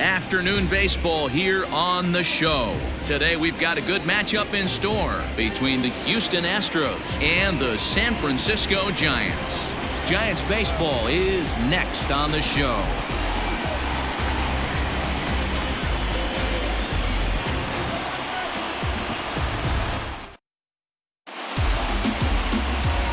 Afternoon baseball here on the show. Today we've got a good matchup in store between the Houston Astros and the San Francisco Giants. Giants baseball is next on the show.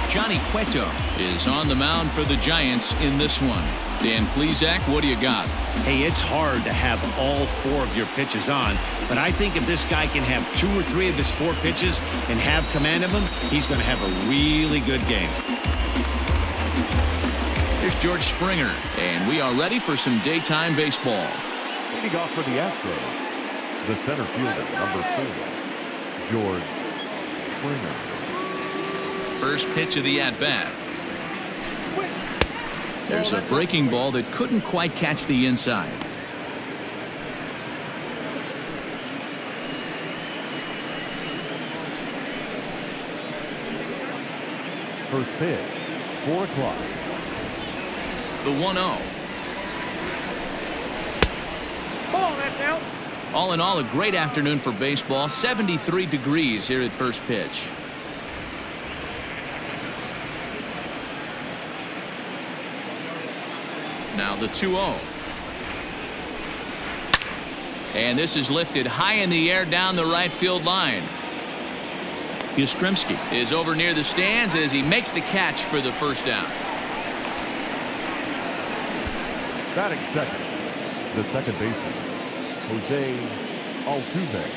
Johnny Cueto is on the mound for the Giants in this one. Dan Plesac, what do you got? Hey, it's hard to have all four of your pitches on, but I think if this guy can have 2 or 3 of his 4 pitches and have command of them, he's going to have a really good game. Here's George Springer, and we are ready for some daytime baseball. Leading off for the Astros, the center fielder, number 4, George Springer. First pitch of the at-bat. There's a breaking ball that couldn't quite catch the inside. First pitch, 4 o'clock. The 1-0. Ball, that's out. All in all, a great afternoon for baseball. 73 degrees here at first pitch. Now the 2-0. And this is lifted high in the air down the right field line. Yastrzemski is over near the stands as he makes the catch for the first down. Batting second, the second baseman, Jose Altuve.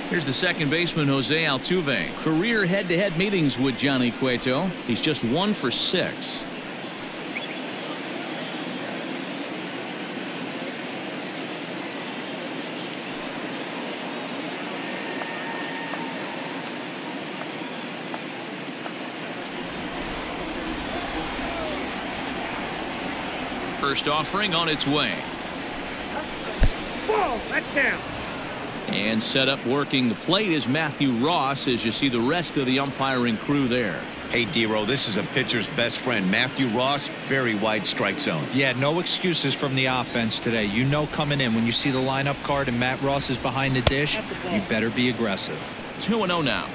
Here's the second baseman, Jose Altuve. Career head-to-head meetings with Johnny Cueto. He's just 1 for 6. First offering on its way. Ball, that's down. And set up working the plate is Matthew Ross as you see the rest of the umpiring crew there. Hey, Dero, this is a pitcher's best friend. Matthew Ross, very wide strike zone. Yeah, no excuses from the offense today. You know coming in when you see the lineup card and Matt Ross is behind the dish, you better be aggressive. 2-0 now.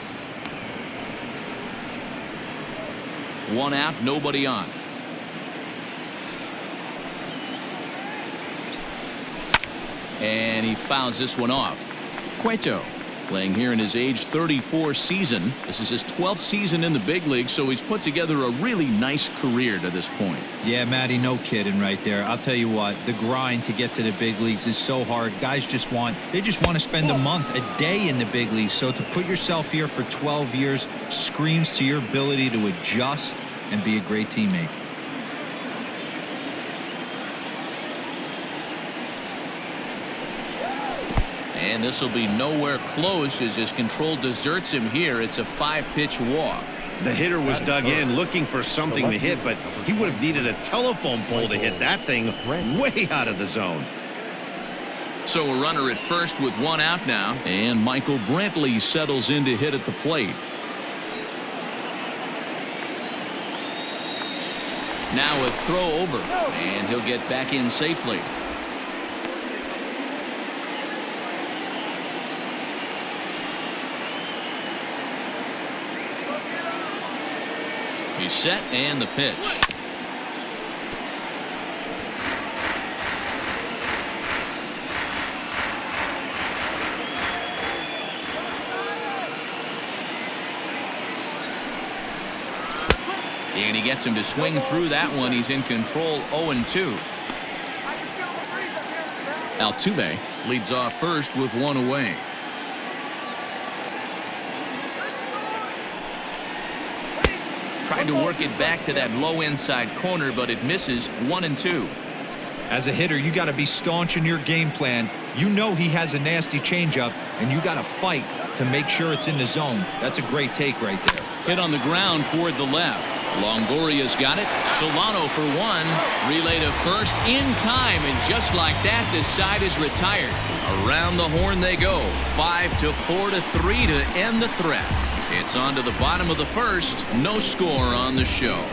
1 out, nobody on. And he fouls this one off. Cueto playing here in his age 34 season. This is his 12th season in the big league, so he's put together a really nice career to this point. Yeah, Matty, no kidding right there. I'll tell you what, the grind to get to the big leagues is so hard. Guys just want to spend a month, a day in the big leagues. So to put yourself here for 12 years screams to your ability to adjust and be a great teammate. And this will be nowhere close as his control deserts him here. It's a 5-pitch walk. The hitter was dug in looking for something to hit, but he would have needed a telephone pole to hit that thing way out of the zone. So a runner at first with 1 out now. And Michael Brantley settles in to hit at the plate. Now a throw over, and he'll get back in safely. He's set and the pitch. And he gets him to swing through that one. He's in control 0-2. Altuve leads off first with 1 away. Tried to work it back to that low inside corner, but it misses. 1-2. As a hitter, you got to be staunch in your game plan. You know he has a nasty changeup, and you got to fight to make sure it's in the zone. That's a great take right there. Hit on the ground toward the left. Longoria's got it. Solano for 1. Relay to first in time, and just like that, this side is retired. Around the horn they go. 5-4 to 3 to end the threat. It's on to the bottom of the first. No score on the show.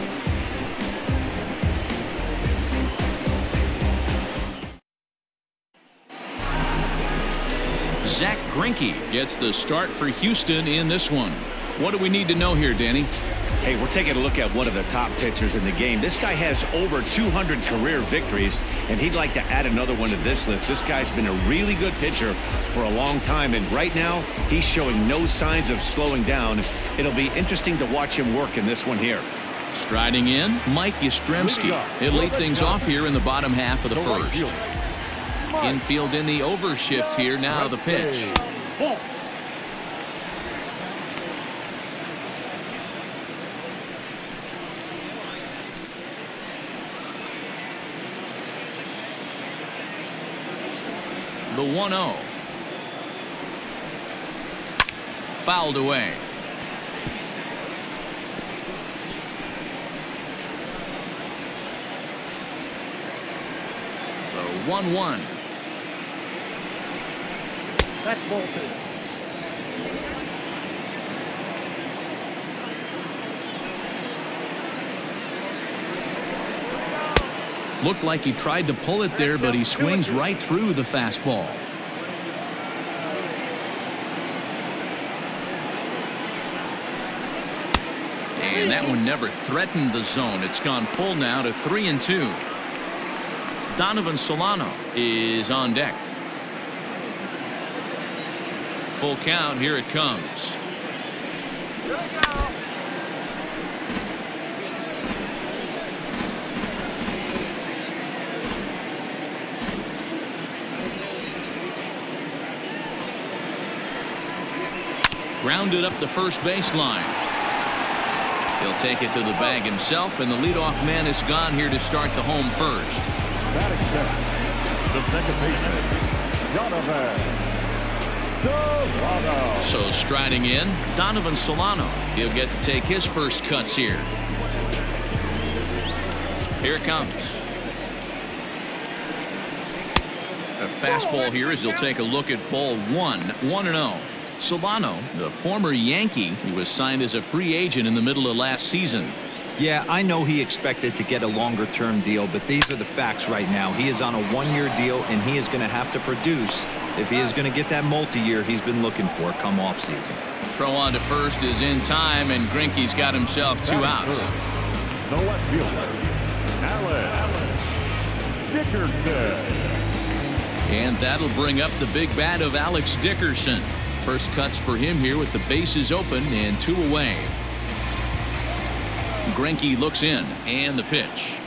Greinke gets the start for Houston in this one. What do we need to know here, Danny? Hey, we're taking a look at one of the top pitchers in the game. This guy has over 200 career victories, and he'd like to add another one to this list. This guy's been a really good pitcher for a long time, and right now he's showing no signs of slowing down. It'll be interesting to watch him work in this one here. Striding in, Mike Yastrzemski. He'll lead things off here in the bottom half of the first. Infield in the overshift here. Now the pitch. The 1-0. Fouled away. The 1-1. That's ball 2. Looked like he tried to pull it there, but he swings right through the fastball. And that one never threatened the zone. It's gone full now to 3-2. Donovan Solano is on deck. Full count. Here it comes. Grounded up the first baseline. He'll take it to the bag himself, and the leadoff man is gone here to start the home first. The second baseman, Donovan Solano. So striding in, Donovan Solano. He'll get to take his first cuts here. Here it comes. A fastball here as he'll take a look at ball 1. 1-0. Solano, the former Yankee, he was signed as a free agent in the middle of last season. Yeah, I know he expected to get a longer-term deal, but these are the facts right now. He is on a one-year deal, and he is going to have to produce if he is going to get that multi-year he's been looking for come off-season. Throw on to first is in time, and Greinke's got himself 2 outs. The left fielder, Alex Dickerson. And that'll bring up the big bat of Alex Dickerson. First cuts for him here with the bases open and 2 away. Greinke looks in, and the pitch.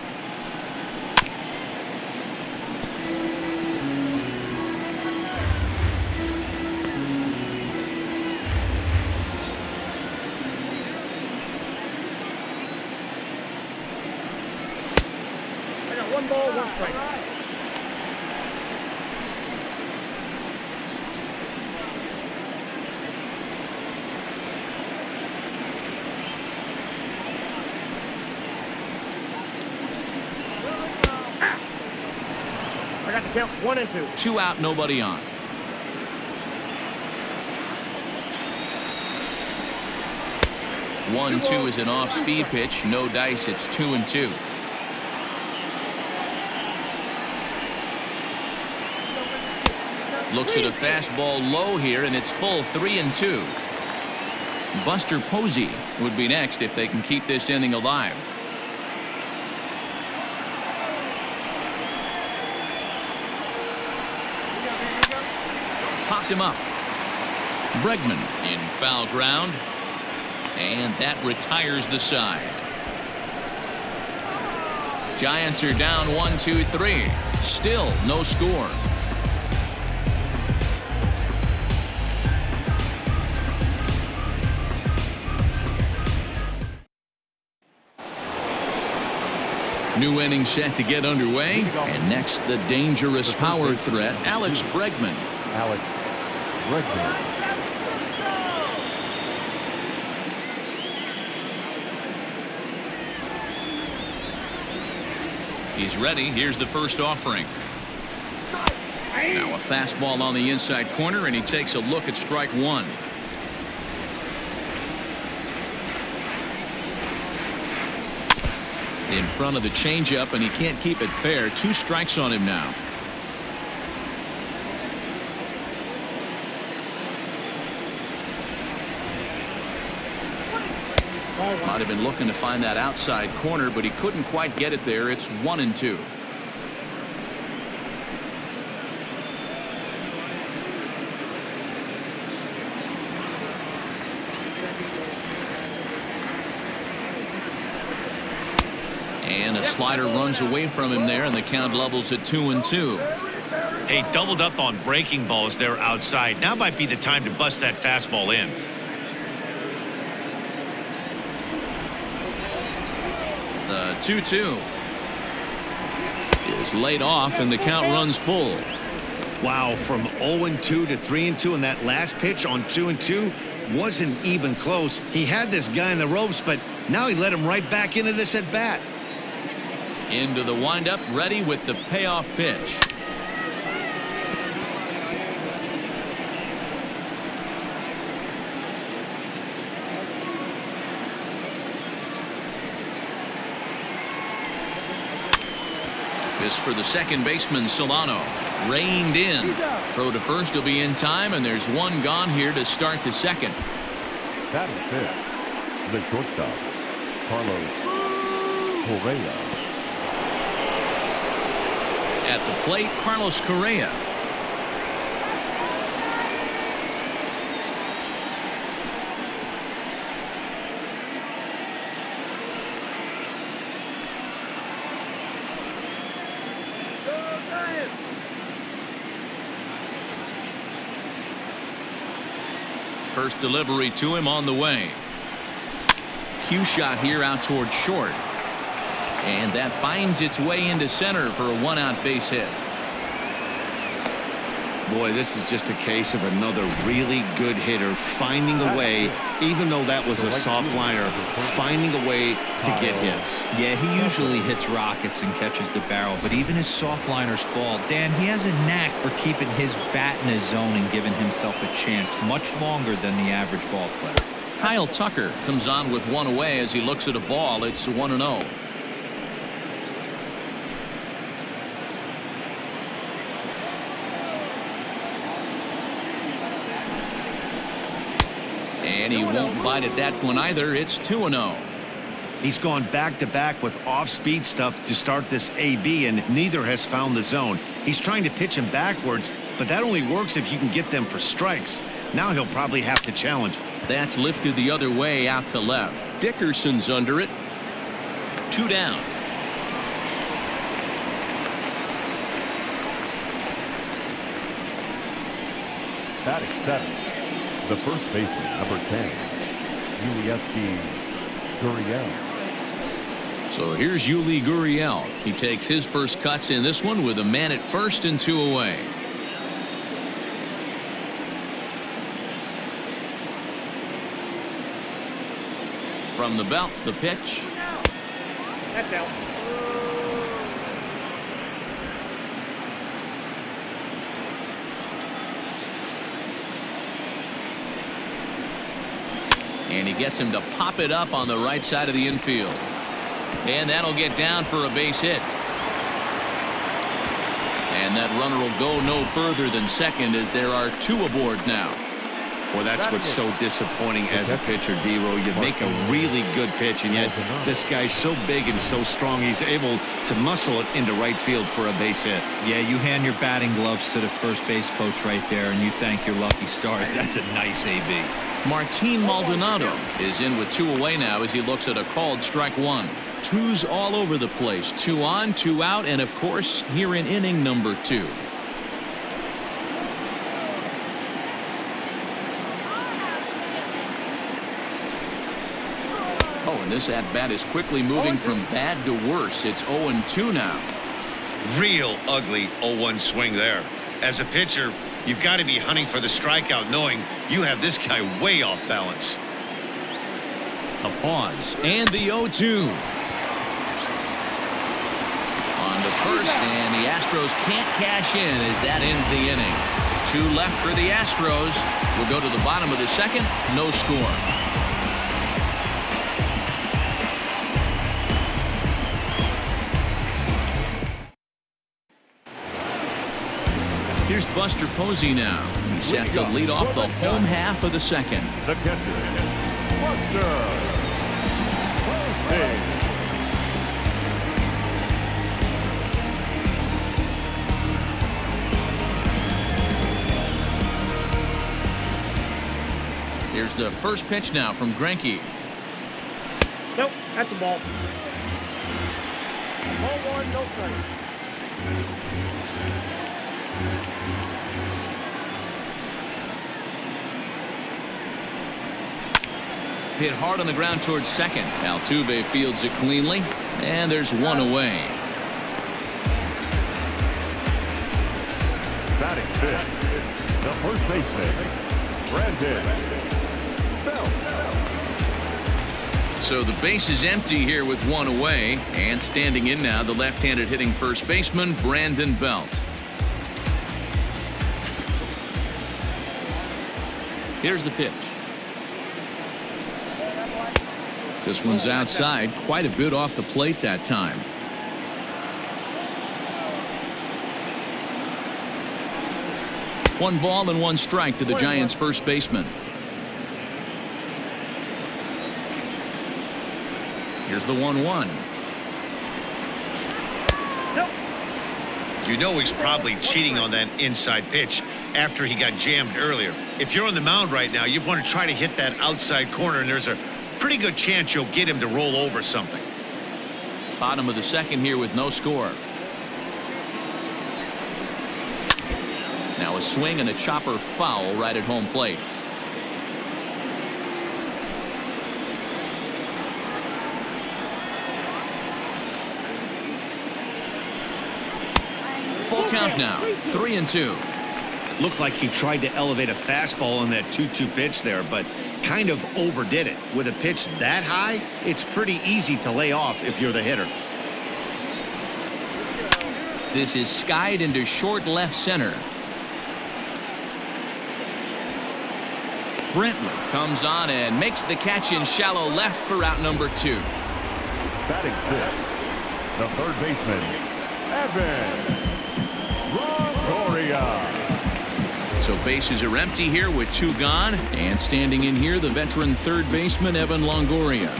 I got 1 ball, 1 strike. I got the count 1 and 2. 2 out, nobody on. One, 2 is an off-speed pitch. No dice. It's 2-2. Looks at a fastball low here, and it's full 3-2. Buster Posey would be next if they can keep this inning alive. Popped him up. Bregman in foul ground, and that retires the side. Giants are down 1-2-3. Still no score. New inning set to get underway, and next the dangerous power threat, Alex Bregman. Alex Bregman. He's ready. Here's the first offering. Now a fastball on the inside corner, and he takes a look at strike 1. In front of the changeup, and he can't keep it fair. 2 strikes on him now. ball, 1. Might have been looking to find that outside corner, but he couldn't quite get it there. It's 1-2. And a slider runs away from him there, and the count levels at 2-2. Hey, doubled up on breaking balls there outside. Now might be the time to bust that fastball in. The 2-2 is laid off, and the count runs full. Wow, from 0-2 to 3-2, and that last pitch on 2-2 wasn't even close. He had this guy in the ropes, but now he let him right back into this at bat. Into the windup, ready with the payoff pitch. This for the second baseman, Solano. Reined in. Throw to first will be in time, and there's one gone here to start the second. Batting fifth, the shortstop, Carlos Correa. At the plate, Carlos Correa. First delivery to him on the way. Cue shot here out toward short. And that finds its way into center for a 1-out base hit. Boy, this is just a case of another really good hitter finding a way, even though that was a soft liner, finding a way to get hits. Yeah, he usually hits rockets and catches the barrel, but even his soft liners fall. Dan, he has a knack for keeping his bat in his zone and giving himself a chance much longer than the average ball player. Kyle Tucker comes on with one away as he looks at a ball. It's 1-0. And he won't bite at that one either. It's 2-0. He's gone back-to-back with off-speed stuff to start this AB, and neither has found the zone. He's trying to pitch him backwards, but that only works if you can get them for strikes. Now he'll probably have to challenge. That's lifted the other way out to left. Dickerson's under it. 2 down. Batting seventh, the first baseman, number 10, Yuli Gurriel. So here's Yuli Gurriel. He takes his first cuts in this one with a man at first and 2 away. From the belt, the pitch. That's out. And he gets him to pop it up on the right side of the infield. And that'll get down for a base hit. And that runner will go no further than second as there are 2 aboard now. Well, that's what's so disappointing as a pitcher, D-Row. You make a really good pitch, and yet this guy's so big and so strong, he's able to muscle it into right field for a base hit. Yeah, you hand your batting gloves to the first base coach right there, and you thank your lucky stars. That's a nice AB. Martin Maldonado is in with 2 away now as he looks at a called strike 1. 2's all over the place. 2 on, 2 out, and of course here in inning number 2. Oh, and this at-bat is quickly moving from bad to worse. It's 0-2 now. Real ugly 0-1 swing there. As a pitcher, you've got to be hunting for the strikeout, knowing you have this guy way off balance. A pause and the 0-2. On to first, and the Astros can't cash in as that ends the inning. 2 left for the Astros. We'll go to the bottom of the second. No score. Here's Buster Posey now. He's set to lead off the home half of the second. The catcher, Buster pitch. Here's the first pitch now from Greinke. Nope, that's the ball. Ball one, no strike. Hit hard on the ground towards second. Altuve fields it cleanly, and there's one away. Batting fifth, the first baseman, Brandon Belt. So the base is empty here with one away, and standing in now the left-handed hitting first baseman Brandon Belt. Here's the pitch. This one's outside, quite a bit off the plate that time. One ball and one strike to the Giants' first baseman. Here's the 1-1. You know he's probably cheating on that inside pitch after he got jammed earlier. If you're on the mound right now, you want to try to hit that outside corner, and there's a pretty good chance you'll get him to roll over something. Bottom of the second here with no score. Now a swing and a chopper foul right at home plate. Full count now, 3-2. Looked like he tried to elevate a fastball on that 2-2 pitch there, but kind of overdid it. With a pitch that high, it's pretty easy to lay off if you're the hitter. This is skied into short left center. Brentwood comes on and makes the catch in shallow left for out number 2. Batting fifth, the third baseman, Evan Longoria. So bases are empty here with 2 gone, and standing in here the veteran third baseman Evan Longoria.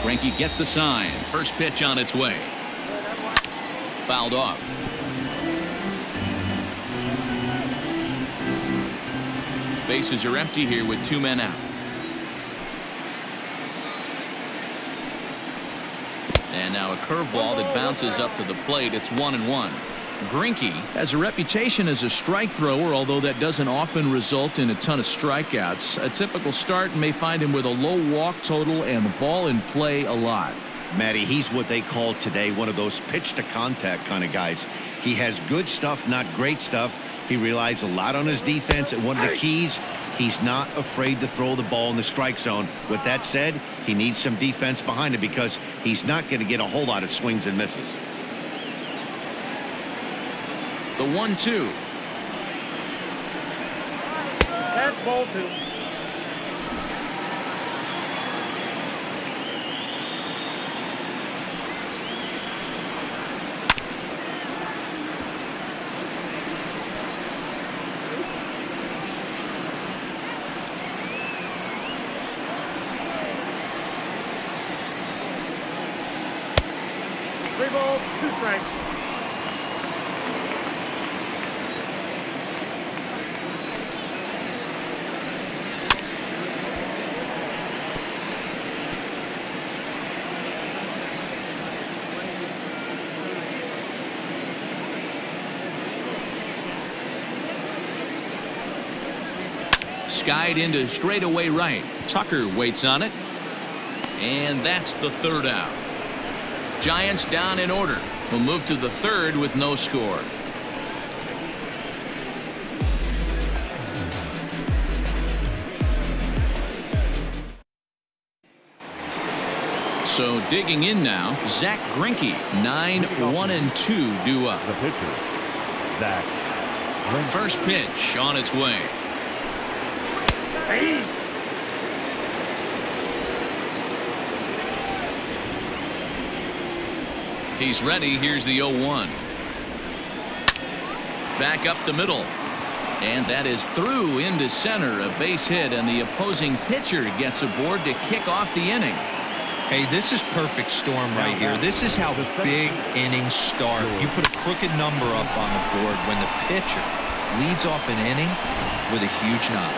Greinke gets the sign. First pitch on its way. Fouled off. Bases are empty here with 2 men out. And now a curveball that bounces up to the plate. It's 1-1. Greinke has a reputation as a strike thrower, although that doesn't often result in a ton of strikeouts. A typical start may find him with a low walk total and the ball in play a lot. Matty, he's what they call today one of those pitch to contact kind of guys. He has good stuff, not great stuff. He relies a lot on his defense, and one of the keys, he's not afraid to throw the ball in the strike zone. With that said, he needs some defense behind him because he's not going to get a whole lot of swings and misses. The 1-2. That's ball 2. Three balls, 2 strikes. Skied into straightaway right. Tucker waits on it. And that's the third out. Giants down in order. We'll move to the third with no score. So digging in now, Zach Greinke, 9-1-2 due up. The pitcher, Zach Greinke. First pitch on its way. He's ready. Here's the 0-1. Back up the middle. And that is through into center, a base hit, and the opposing pitcher gets aboard to kick off the inning. Hey, this is perfect storm right here. This is how big innings start. You put a crooked number up on the board when the pitcher leads off an inning with a huge knock.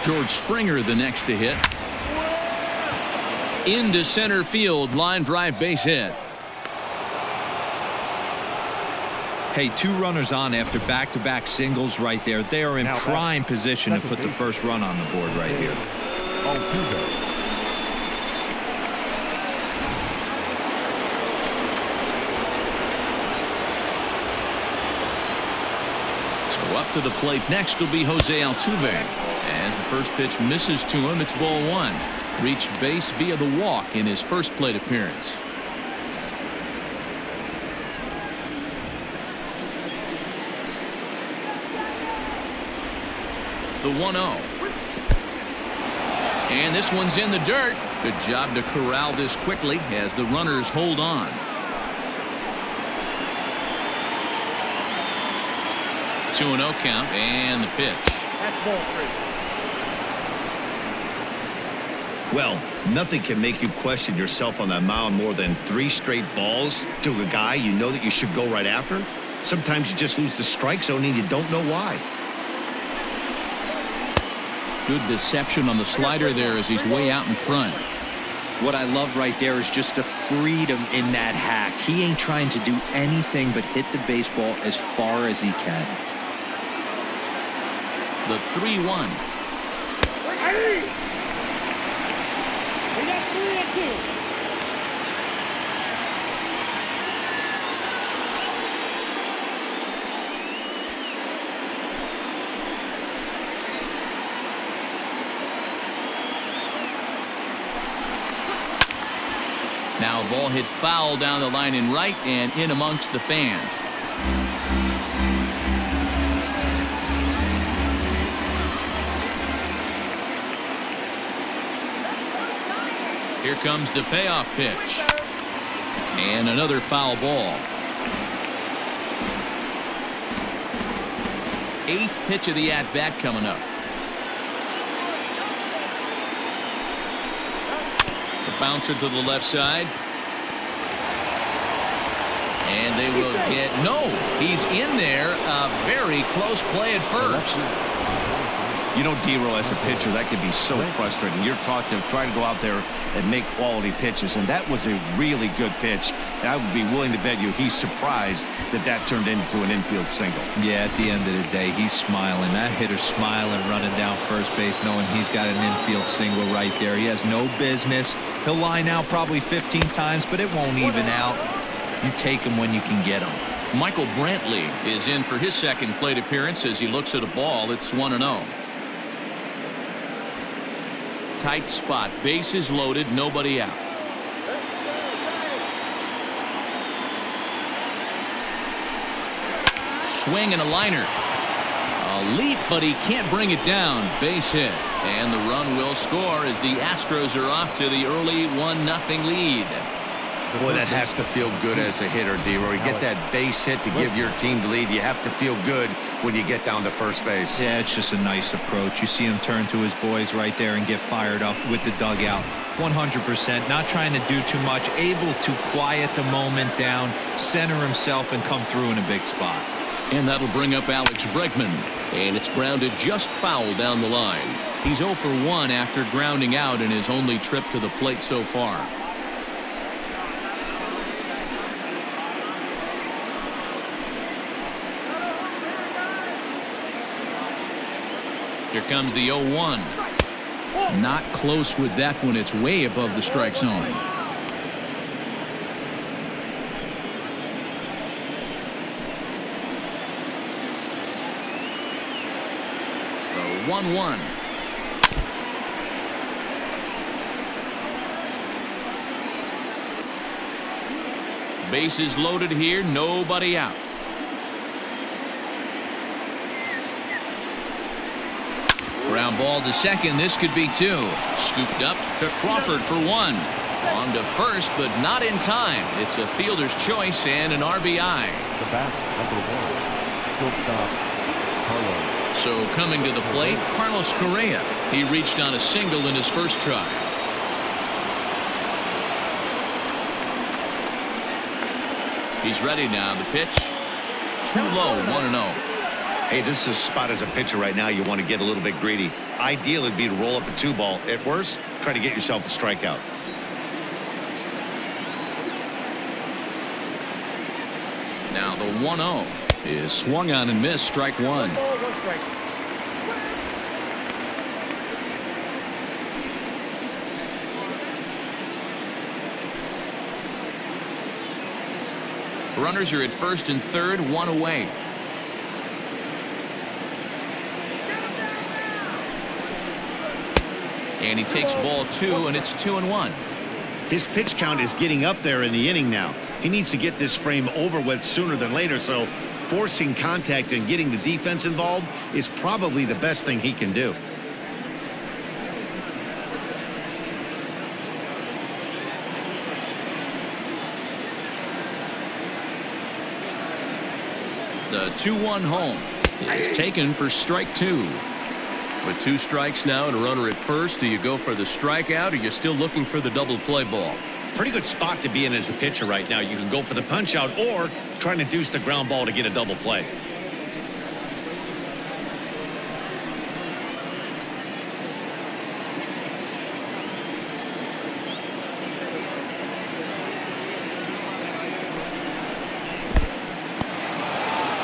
George Springer the next to hit. Into center field, line drive base hit. Hey, 2 runners on after back-to-back singles right there. They are in prime position to put the first run on the board right here. So up to the plate next will be Jose Altuve. As the first pitch misses to him, it's ball 1. Reached base via the walk in his first plate appearance. The 1-0. And this one's in the dirt. Good job to corral this quickly as the runners hold on. Two 2-0 count and the pitch. That's ball 3. Well, nothing can make you question yourself on that mound more than 3 straight balls to a guy you know that you should go right after. Sometimes you just lose the strike zone and you don't know why. Good deception on the slider there as he's way out in front. What I love right there is just the freedom in that hack. He ain't trying to do anything but hit the baseball as far as he can. The 3-1. We got 3-2. Now a ball hit foul down the line in right and in amongst the fans. Here comes the payoff pitch. And another foul ball. 8th pitch of the at-bat coming up. The bouncer to the left side. And they will get, no, he's in there. A very close play at first. You know, D-Roll, as a pitcher, that can be so frustrating. You're taught to try to go out there and make quality pitches, and that was a really good pitch. And I would be willing to bet you he's surprised that that turned into an infield single. Yeah, at the end of the day, he's smiling. That hitter's smiling, running down first base, knowing he's got an infield single right there. He has no business. He'll line out probably 15 times, but it won't even out. You take him when you can get him. Michael Brantley is in for his second plate appearance as he looks at a ball. It's 1-0. Tight spot, bases loaded, nobody out. Swing and a liner. A leap, but he can't bring it down. Base hit. And the run will score as the Astros are off to the early 1-0 lead. Boy, that has to feel good as a hitter, D-Roy. You get that base hit to give your team the lead. You have to feel good when you get down to first base. Yeah, it's just a nice approach. You see him turn to his boys right there and get fired up with the dugout. 100%, not trying to do too much, able to quiet the moment down, center himself, and come through in a big spot. And that'll bring up Alex Bregman. And it's grounded just foul down the line. He's 0 for 1 after grounding out in his only trip to the plate so far. Here comes the 0-1. Not close with that one. It's way above the strike zone. The 1-1. Bases loaded here. Nobody out. Ground ball to second. This could be 2. Scooped up to Crawford for 1. On to first, but not in time. It's a fielder's choice and an RBI. The bat, number 1, shortstop, Carlos. So coming to the plate, Carlos Correa. He reached on a single in his first try. He's ready now. The pitch. Too low, 1-0. Hey, this is a spot as a pitcher right now. You want to get a little bit greedy. Ideal would be to roll up a 2-ball. At worst, try to get yourself a strikeout. Now the 1-0 is swung on and missed. Strike 1. 1 ball, 1 strike. Runners are at first and third, 1 away. And he takes ball 2, and it's 2-1. His pitch count is getting up there in the inning now. He needs to get this frame over with sooner than later, so forcing contact and getting the defense involved is probably the best thing he can do. The 2-1 home is taken for strike 2. With 2 strikes now and a runner at first, do you go for the strikeout or you're still looking for the double play ball? Pretty good spot to be in as a pitcher right now. You can go for the punch out or try to deuce the ground ball to get a double play.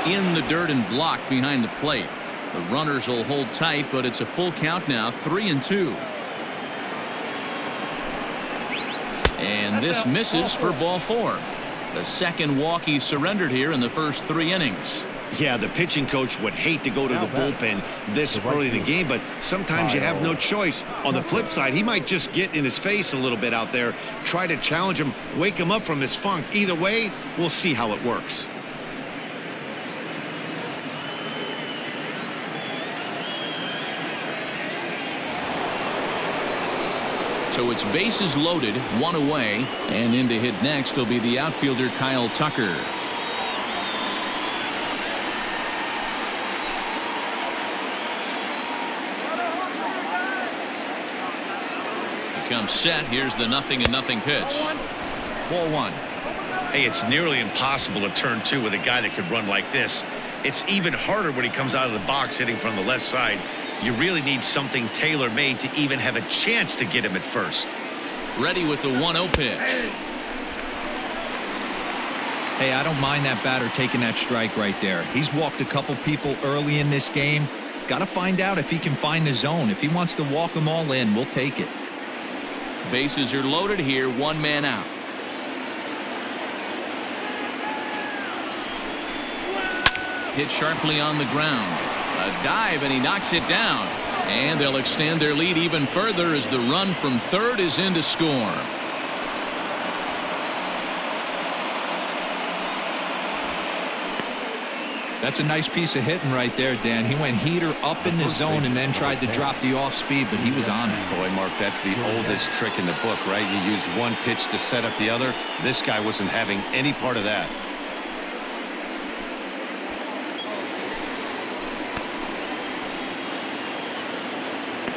In the dirt and blocked behind the plate. The runners will hold tight, but it's a full count now, 3-2. And this misses for ball 4. The second walk he surrendered here in the first 3 innings. Yeah, the pitching coach would hate to go to the bullpen this early in the game, but sometimes you have no choice. On the flip side, he might just get in his face a little bit out there, try to challenge him, wake him up from his funk. Either way, we'll see how it works. So it's bases loaded, 1 away, and in to hit next will be the outfielder Kyle Tucker. He comes set. Here's the 0-0 pitch. Ball 1. Hey, it's nearly impossible to turn 2 with a guy that can run like this. It's even harder when he comes out of the box hitting from the left side. You really need something tailor-made to even have a chance to get him at first. Ready with the 1-0 pitch. Hey, I don't mind that batter taking that strike right there. He's walked a couple people early in this game. Got to find out if he can find the zone. If he wants to walk them all in, we'll take it. Bases are loaded here, 1 man out. Hit sharply on the ground. A dive, and he knocks it down. And they'll extend their lead even further as the run from third is in to score. That's a nice piece of hitting right there, Dan. He went heater up in the zone and then tried to drop the off speed, but he was on it. Boy, Mark, that's the oldest trick in the book, right? You use one pitch to set up the other. This guy wasn't having any part of that.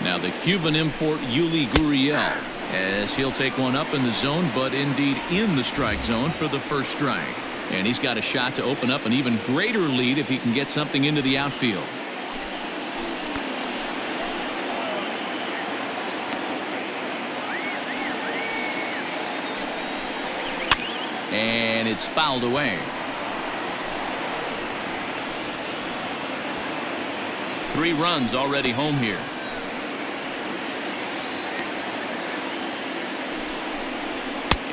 Now the Cuban import Yuli Gurriel, as he'll take one up in the zone, but indeed in the strike zone for the first strike. And he's got a shot to open up an even greater lead if he can get something into the outfield. And it's fouled away. 3 runs already home here.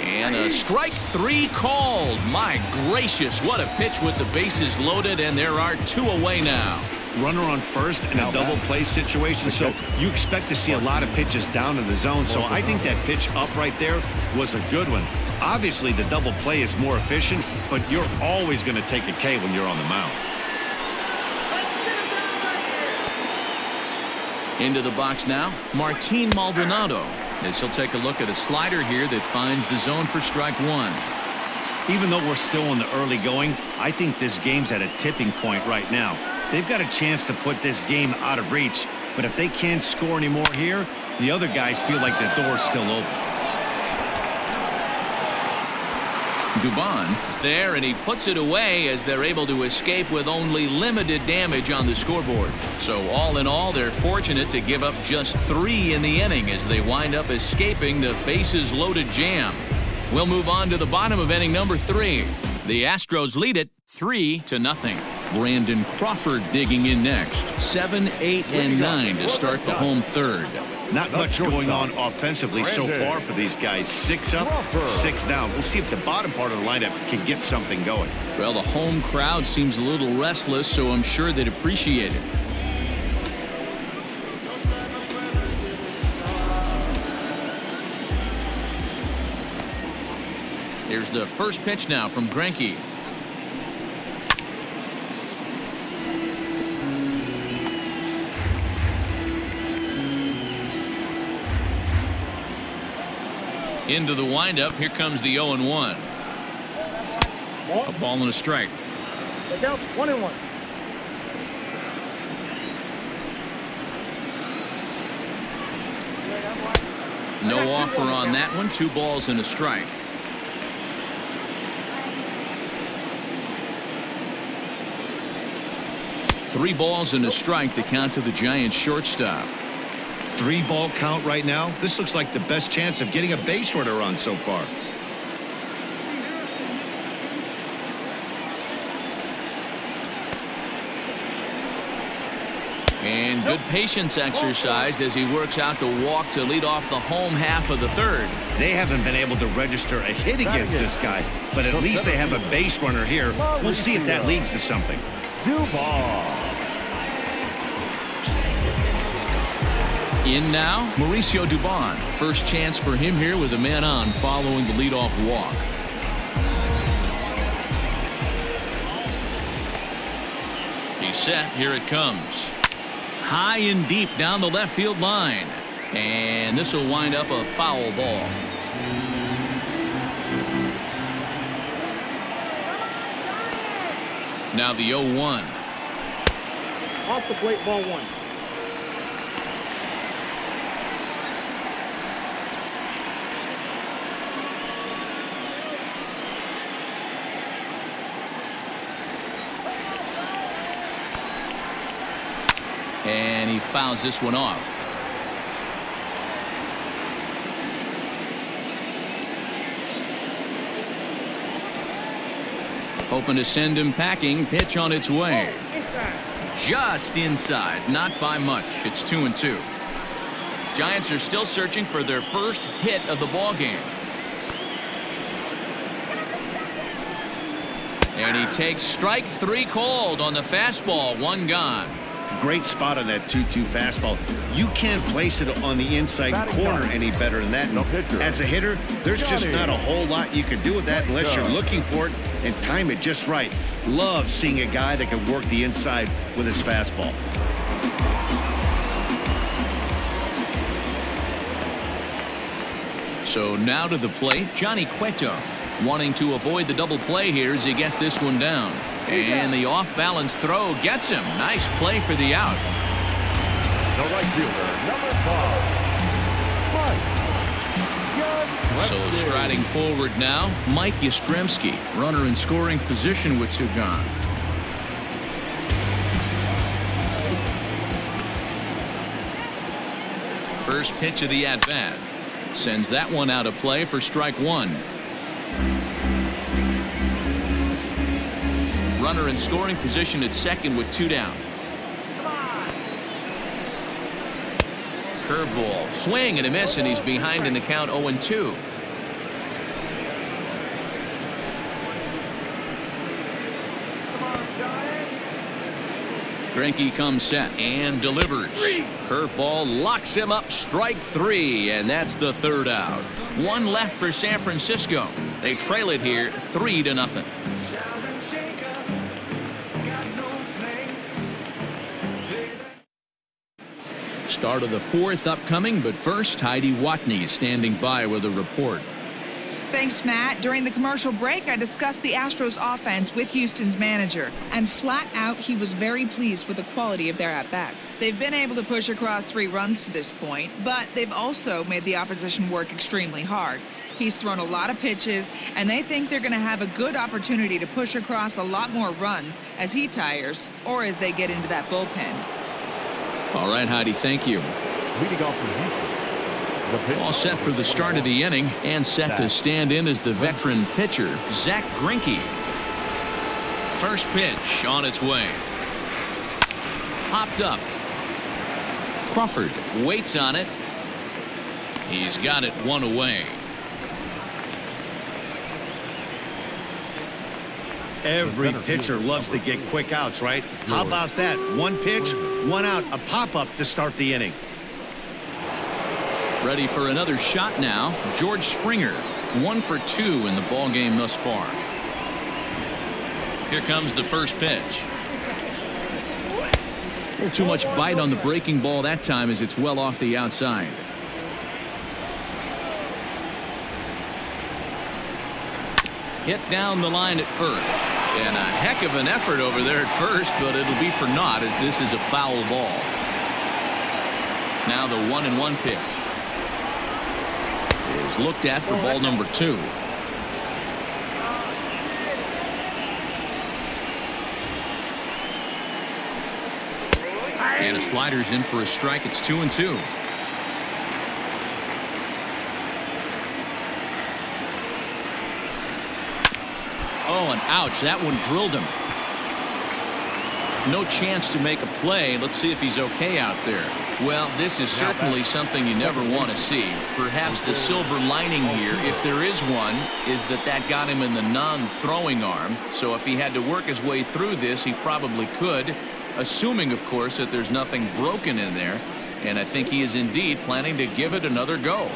And a strike 3 called. My gracious, what a pitch with the bases loaded, and there are 2 away now. Runner on first in a double play situation, so you expect to see a lot of pitches down in the zone. So I think that pitch up right there was a good one. Obviously, the double play is more efficient, but you're always going to take a K when you're on the mound. Into the box now, Martin Maldonado, as he'll take a look at a slider here that finds the zone for strike one. Even though we're still in the early going, I think this game's at a tipping point right now. They've got a chance to put this game out of reach, but if they can't score any more here, the other guys feel like the door's still open. Dubon is there, and he puts it away as they're able to escape with only limited damage on the scoreboard. So all in all, they're fortunate to give up just 3 in the inning as they wind up escaping the bases-loaded jam. We'll move on to the bottom of inning number 3. The Astros lead it 3-0. Brandon Crawford digging in next. 7, 8, and 9 to start the home third. Not much going on offensively so far for these guys. 6 up, 6 down. We'll see if the bottom part of the lineup can get something going. Well, the home crowd seems a little restless, so I'm sure they'd appreciate it. Here's the first pitch now from Greinke. Into the windup. Here comes the 0-1. A ball and a strike. Look out, 1-1. No offer on that one. 2 balls and a strike. Three balls and a strike, the count to the Giants shortstop. 3-ball count right now. This looks like the best chance of getting a base runner on so far. And good patience exercised as he works out the walk to lead off the home half of the third. They haven't been able to register a hit against this guy, but at least they have a base runner here. We'll see if that leads to something. In now, Mauricio Dubon. First chance for him here with a man on following the leadoff walk. He's set. Here it comes. High and deep down the left field line. And this will wind up a foul ball. Now the 0-1. Off the plate, ball 1. And he fouls this one off. Hoping to send him packing. Pitch on its way. Just inside. Not by much. It's 2-2. Giants are still searching for their first hit of the ball game. And he takes strike 3 called on the fastball. 1 gone. Great spot on that 2-2 fastball. You can't place it on the inside corner any better than that. And as a hitter, there's just not a whole lot you can do with that unless you're looking for it and time it just right. Love seeing a guy that can work the inside with his fastball. So now to the plate, Johnny Cueto, wanting to avoid the double play here as he gets this one down. And the off-balance throw gets him. Nice play for the out. The right fielder, number 5. So striding forward now, Mike Yastrzemski, runner in scoring position with 2 gone. First pitch of the at-bat. Sends that one out of play for strike 1. Runner in scoring position at second with 2 down. Curveball, swing and a miss, and he's behind in the count 0-2. Greinke comes set and delivers. Curveball locks him up, strike 3, and that's the 3rd out. 1 left for San Francisco. They trail it here 3-0. Start of the fourth upcoming, but first, Heidi Watney is standing by with a report. Thanks, Matt. During the commercial break, I discussed the Astros offense with Houston's manager, and flat out, he was very pleased with the quality of their at-bats. They've been able to push across 3 runs to this point, but they've also made the opposition work extremely hard. He's thrown a lot of pitches, and they think they're going to have a good opportunity to push across a lot more runs as he tires or as they get into that bullpen. All right, Heidi, thank you. Leading off for Houston. All set for the start of the inning and set to stand in as the veteran pitcher, Zach Greinke. First pitch on its way. Popped up. Crawford waits on it. He's got it 1 away. Every pitcher loves to get quick outs, right? How about that? 1 pitch, 1 out, a pop-up to start the inning. Ready for another shot now. George Springer, 1 for 2 in the ball game thus far. Here comes the first pitch. A little too much bite on the breaking ball that time as it's well off the outside. Hit down the line at first. And a heck of an effort over there at first, but it'll be for naught as this is a foul ball. Now the 1-1 pitch is looked at for ball number 2. And a slider's in for a strike. It's 2-2. Oh, and ouch, that one drilled him. No chance to make a play. Let's see if he's okay out there. Well, this is certainly something you never want to see. Perhaps the silver lining here, if there is one, is that got him in the non-throwing arm. So if he had to work his way through this, he probably could, assuming, of course, that there's nothing broken in there. And I think he is indeed planning to give it another go.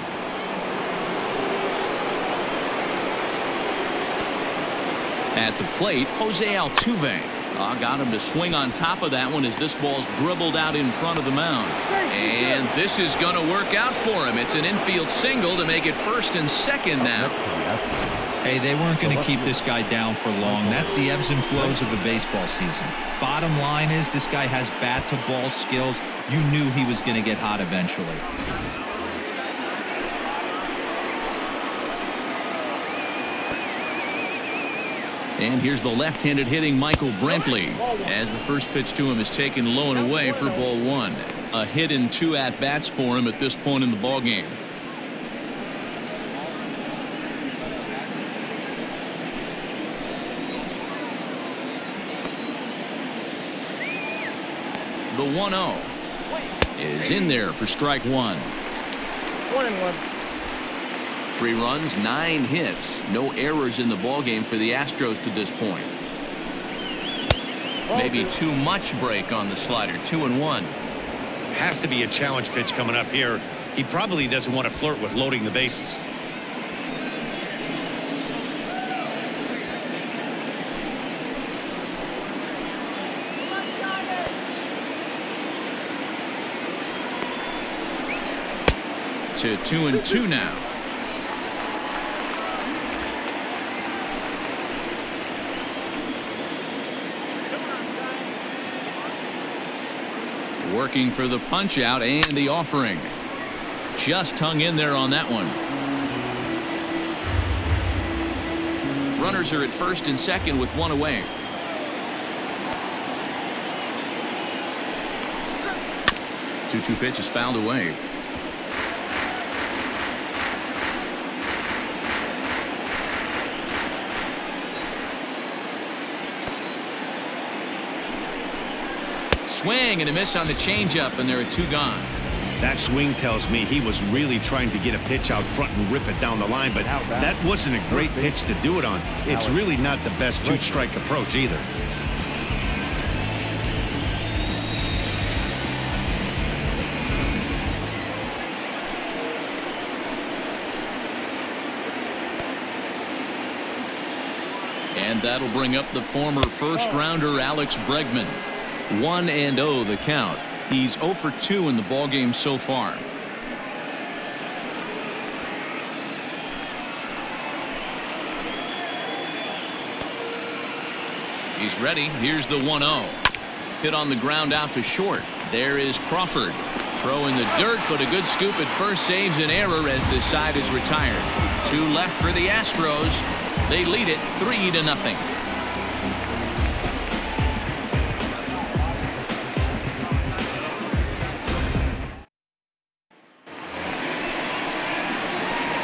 At the plate, Jose Altuve. Got him to swing on top of that one as this ball's dribbled out in front of the mound. And this is going to work out for him. It's an infield single to make it first and second now. Hey, they weren't going to keep this guy down for long. That's the ebbs and flows of a baseball season. Bottom line is this guy has bat-to-ball skills. You knew he was going to get hot eventually. And here's the left-handed hitting Michael Brantley as the first pitch to him is taken low and away for ball 1. A hit in 2 at-bats for him at this point in the ball game. The 1-0 is in there for strike 1. 1-1. 3 runs, 9 hits, no errors in the ballgame for the Astros to this point. Maybe too much break on the slider. 2-1. Has to be a challenge pitch coming up here. He probably doesn't want to flirt with loading the bases. To 2-2 now. Working for the punch out and the offering. Just hung in there on that one. Runners are at first and second with 1 away. Two pitch is fouled away. Swing and a miss on the changeup, and there are 2 gone. That swing tells me he was really trying to get a pitch out front and rip it down the line, but that wasn't a great pitch to do it on. It's really not the best 2-strike approach either. And that'll bring up the former first-rounder Alex Bregman. 1-0 the count. He's 0 for 2 in the ballgame so far. He's ready. Here's the 1-0. Hit on the ground out to short. There is Crawford. Throw in the dirt, but a good scoop at first saves an error as this side is retired. 2 left for the Astros. They lead it 3-0.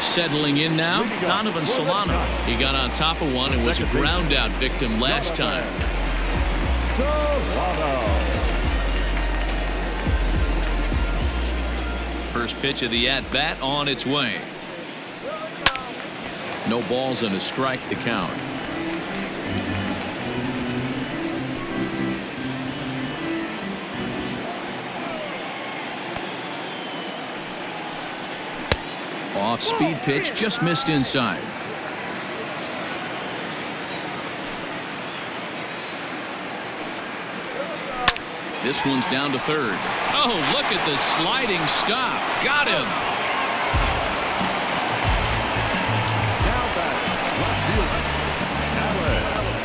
Settling in now, Donovan Solano. He got on top of one and was a ground out victim last time. First pitch of the at-bat on its way. No balls and a strike to count. Off-speed pitch just missed inside. This one's down to third. Oh, look at the sliding stop. Got him. Now back, left fielder, Alex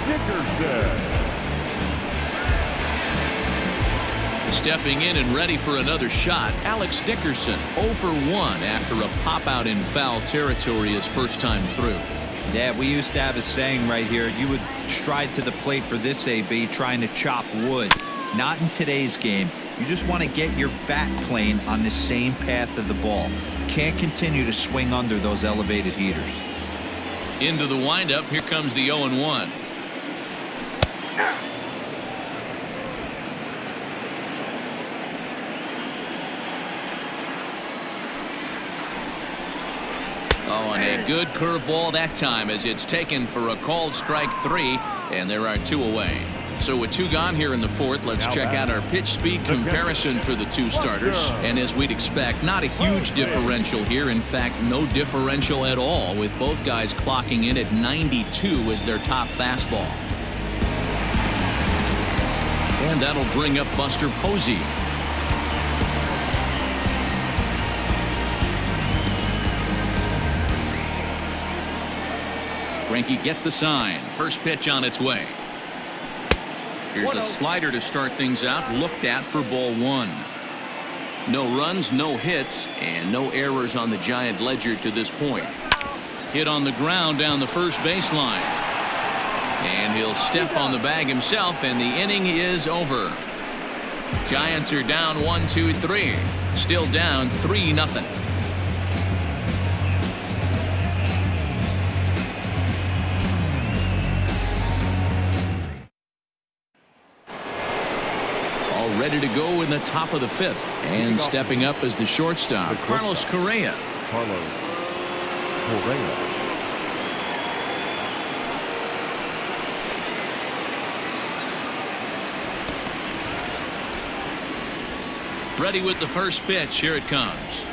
Dickerson. Stepping in and ready for another shot, Alex Dickerson 0 for 1 after a pop-out in foul territory his first time through. Yeah, we used to have a saying right here. You would stride to the plate for this AB trying to chop wood. Not in today's game. You just want to get your bat plane on the same path of the ball. Can't continue to swing under those elevated heaters. Into the windup. Here comes the 0-1. Oh, and a good curveball that time as it's taken for a called strike 3, and there are 2 away. So with 2 gone here in the 4th, let's check out our pitch speed comparison for the 2 starters. And as we'd expect, not a huge differential here. In fact, no differential at all, with both guys clocking in at 92 as their top fastball. And that'll bring up Buster Posey. Greinke gets the sign. First pitch on its way. Here's a slider to start things out, looked at for ball 1. No runs, no hits, and no errors on the Giant ledger to this point. Hit on the ground down the first baseline. And he'll step on the bag himself, and the inning is over. Giants are down 1-2-3. Still down 3-0. Ready to go in the top of the 5th, and stepping up as the shortstop, Carlos Correa. Ready with the first pitch. Here it comes.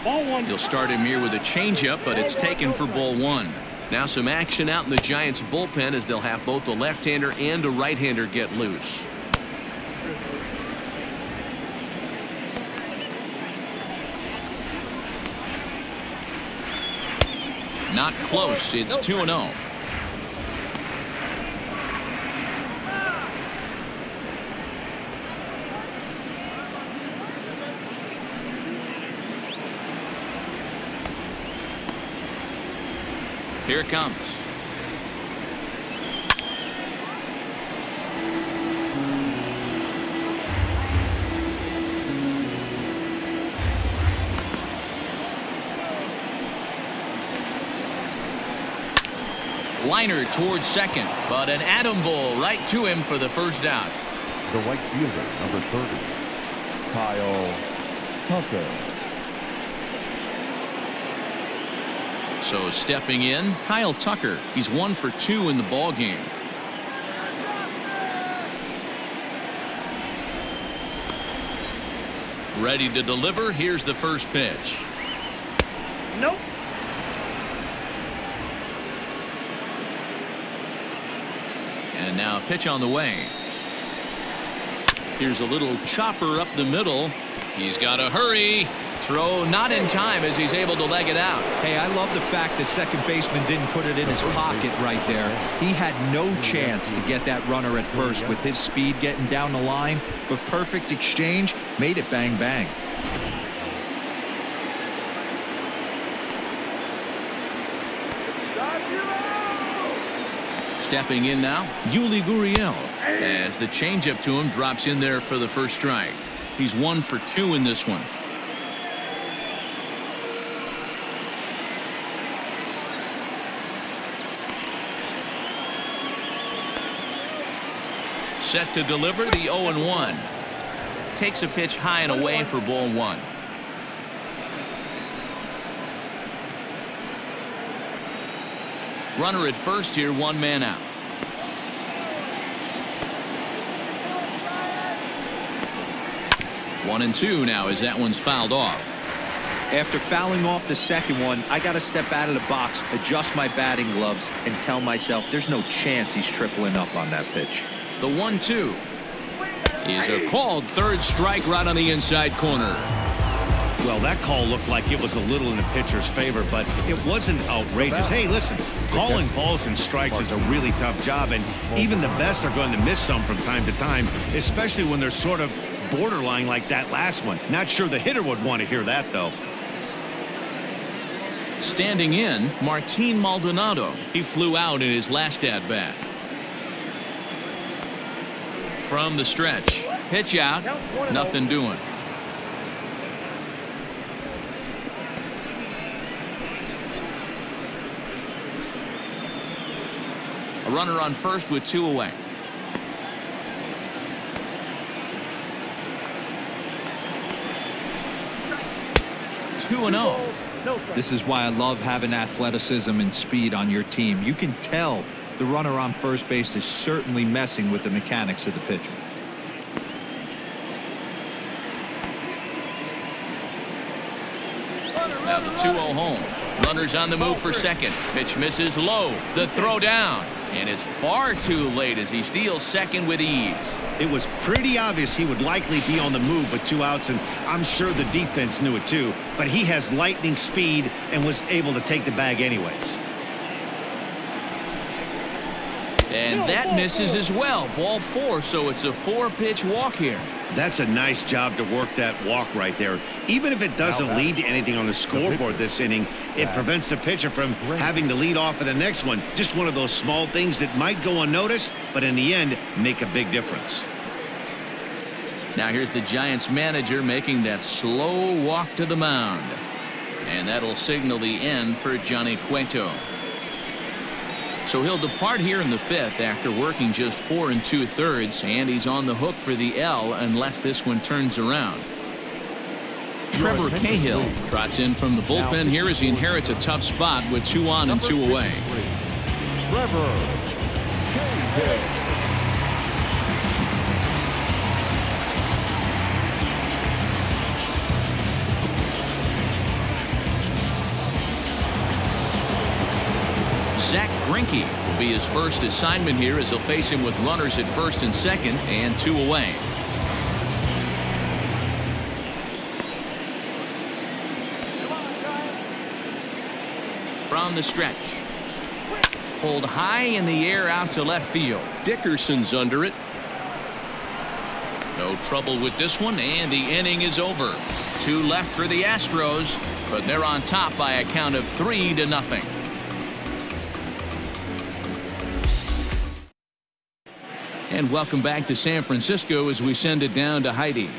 Ball 1. He'll start him here with a changeup, but it's taken for ball 1. Now some action out in the Giants bullpen as they'll have both a left-hander and a right-hander get loose. Not close. It's 2-0. Here it comes. Liner towards second, but an atom ball right to him for the first out. The right fielder, number 30, Kyle Tucker. So stepping in, Kyle Tucker. He's 1 for 2 in the ball game. Ready to deliver. Here's the first pitch. Nope. And now a pitch on the way. Here's a little chopper up the middle. He's got to hurry. Throw not in time as he's able to leg it out. Hey, I love the fact the second baseman didn't put it in his pocket right there. He had no chance to get that runner at first with his speed getting down the line, but perfect exchange made it bang bang. Stepping in now, Yuli Gurriel, as the changeup to him drops in there for the first strike. He's 1 for 2 in this one. Set to deliver the 0-1. Takes a pitch high and away for ball 1. Runner at first here, 1 man out. One and 2 now as that one's fouled off. After fouling off the second one, I got to step out of the box, adjust my batting gloves, and tell myself there's no chance he's tripling up on that pitch. The 1-2 is a called third strike right on the inside corner. Well, that call looked like it was a little in the pitcher's favor, but it wasn't outrageous. Hey, listen, calling balls and strikes is a really tough job, and even the best are going to miss some from time to time, especially when they're sort of borderline like that last one. Not sure the hitter would want to hear that, though. Standing in, Martin Maldonado. He flew out in his last at-bat. From the stretch, pitch out, nothing doing. A runner on first with 2 away. Two and 0. This is why I love having athleticism and speed on your team. You can tell the runner on first base is certainly messing with the mechanics of the pitcher. Now the 2-0 home. Runners on the move for second. Pitch misses low. The throw down. And it's far too late as he steals second with ease. It was pretty obvious he would likely be on the move with 2 outs, and I'm sure the defense knew it too. But he has lightning speed and was able to take the bag anyways. And that misses as well. Ball 4, so it's a 4-pitch walk here. That's a nice job to work that walk right there. Even if it doesn't lead to anything on the scoreboard this inning, it prevents the pitcher from having to lead off of the next one. Just one of those small things that might go unnoticed, but in the end, make a big difference. Now here's the Giants manager making that slow walk to the mound. And that'll signal the end for Johnny Cueto. So he'll depart here in the 5th after working just 4 2/3, and he's on the hook for the L unless this one turns around. Trevor Cahill trots in from the bullpen here as he inherits a tough spot with 2 on and 2 away. Trevor Cahill. Zach Greinke will be his first assignment here as he'll face him with runners at first and second and 2 away. From the stretch. Pulled high in the air out to left field. Dickerson's under it. No trouble with this one, and the inning is over. 2 left for the Astros, but they're on top by a count of 3-0. And welcome back to San Francisco as we send it down to Heidi.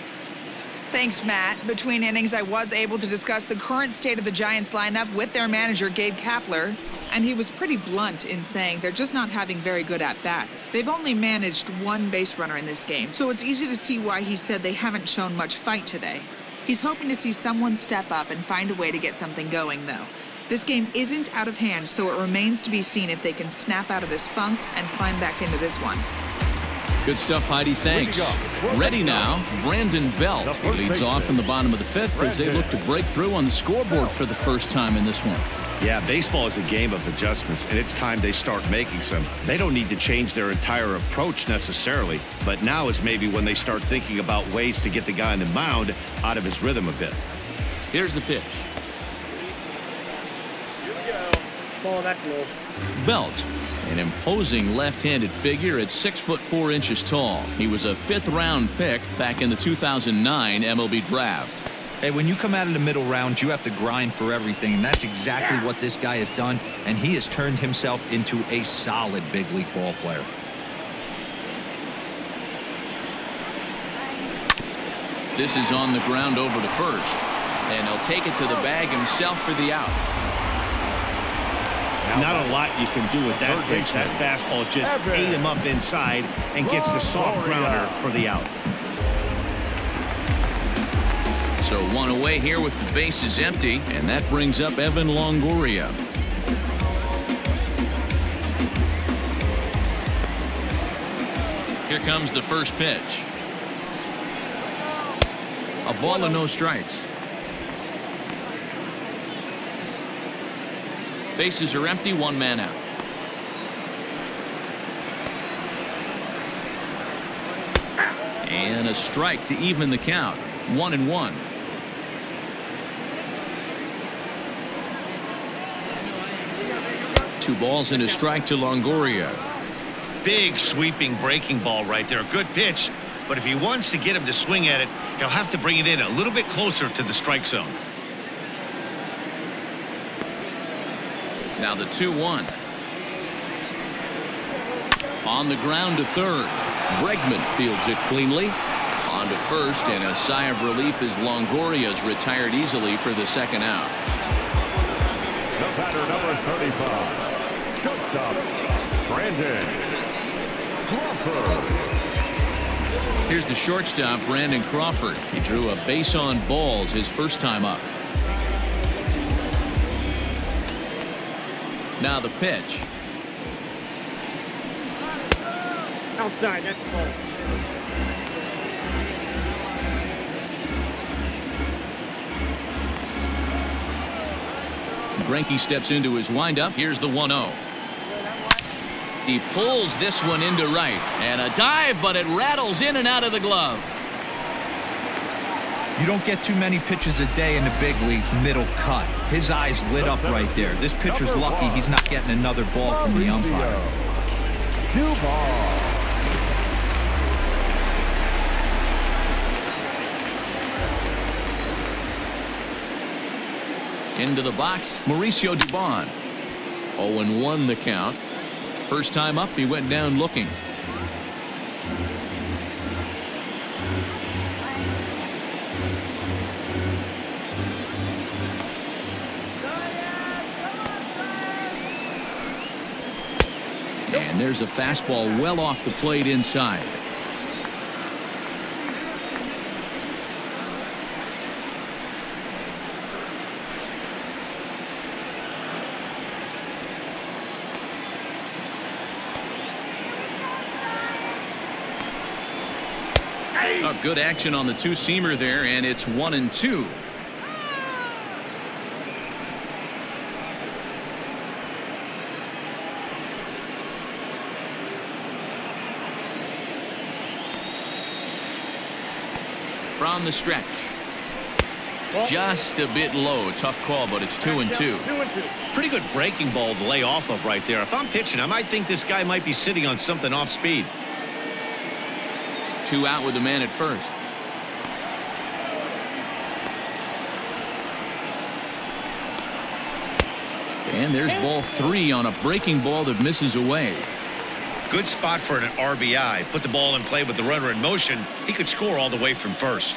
Thanks, Matt. Between innings, I was able to discuss the current state of the Giants lineup with their manager, Gabe Kapler, and he was pretty blunt in saying they're just not having very good at-bats. They've only managed 1 base runner in this game, so it's easy to see why he said they haven't shown much fight today. He's hoping to see someone step up and find a way to get something going, though. This game isn't out of hand, so it remains to be seen if they can snap out of this funk and climb back into this one. Good stuff, Heidi. Thanks. Ready now, Brandon Belt. He leads off in the bottom of the fifth as they look to break through on the scoreboard for the first time in this one. Yeah, baseball is a game of adjustments, and it's time they start making some. They don't need to change their entire approach necessarily, but now is maybe when they start thinking about ways to get the guy on the mound out of his rhythm a bit. Here's the pitch. Ball that low. Belt, an imposing left-handed figure at 6'4" tall. He was a 5th-round pick back in the 2009 MLB draft. Hey, when you come out of the middle rounds, you have to grind for everything, and that's exactly what this guy has done, and he has turned himself into a solid big league ball player. This is on the ground over to first, and he'll take it to the bag himself for the out. Not a lot you can do with that pitch. That fastball just ate him up inside and gets the soft grounder for the out. So one away here with the bases empty, and that brings up Evan Longoria. Here comes the first pitch. A ball and no strikes. Bases are empty, 1 man out. And a strike to even the count. 1-1. Two balls and a strike to Longoria. Big sweeping breaking ball right there. Good pitch, but if he wants to get him to swing at it, he'll have to bring it in a little bit closer to the strike zone. Now the 2-1. On the ground to third. Bregman fields it cleanly. On to first, and a sigh of relief as Longoria's retired easily for the second out. The batter, number 35, shortstop, Brandon Crawford. Here's the shortstop, Brandon Crawford. He drew a base on balls his first time up. Now the pitch. Outside, that's ball. Greinke steps into his windup. Here's the 1-0. He pulls this one into right, and a dive, but it rattles in and out of the glove. You don't get too many pitches a day in the big leagues middle cut. His eyes lit up right there. This pitcher's lucky he's not getting another ball from the umpire. 2 balls. Into the box, Mauricio Dubon. 0-1 the count. First time up, he went down looking. And there's a fastball well off the plate inside. Oh, good action on the two-seamer there, and it's 1-2. From the stretch. Just a bit low. Tough call, but it's 2-2. Pretty good breaking ball to lay off of right there. If I'm pitching, I might think this guy might be sitting on something off speed. 2 out with the man at first. And there's ball 3 on a breaking ball that misses away. Good spot for an RBI. Put the ball in play with the runner in motion. He could score all the way from first.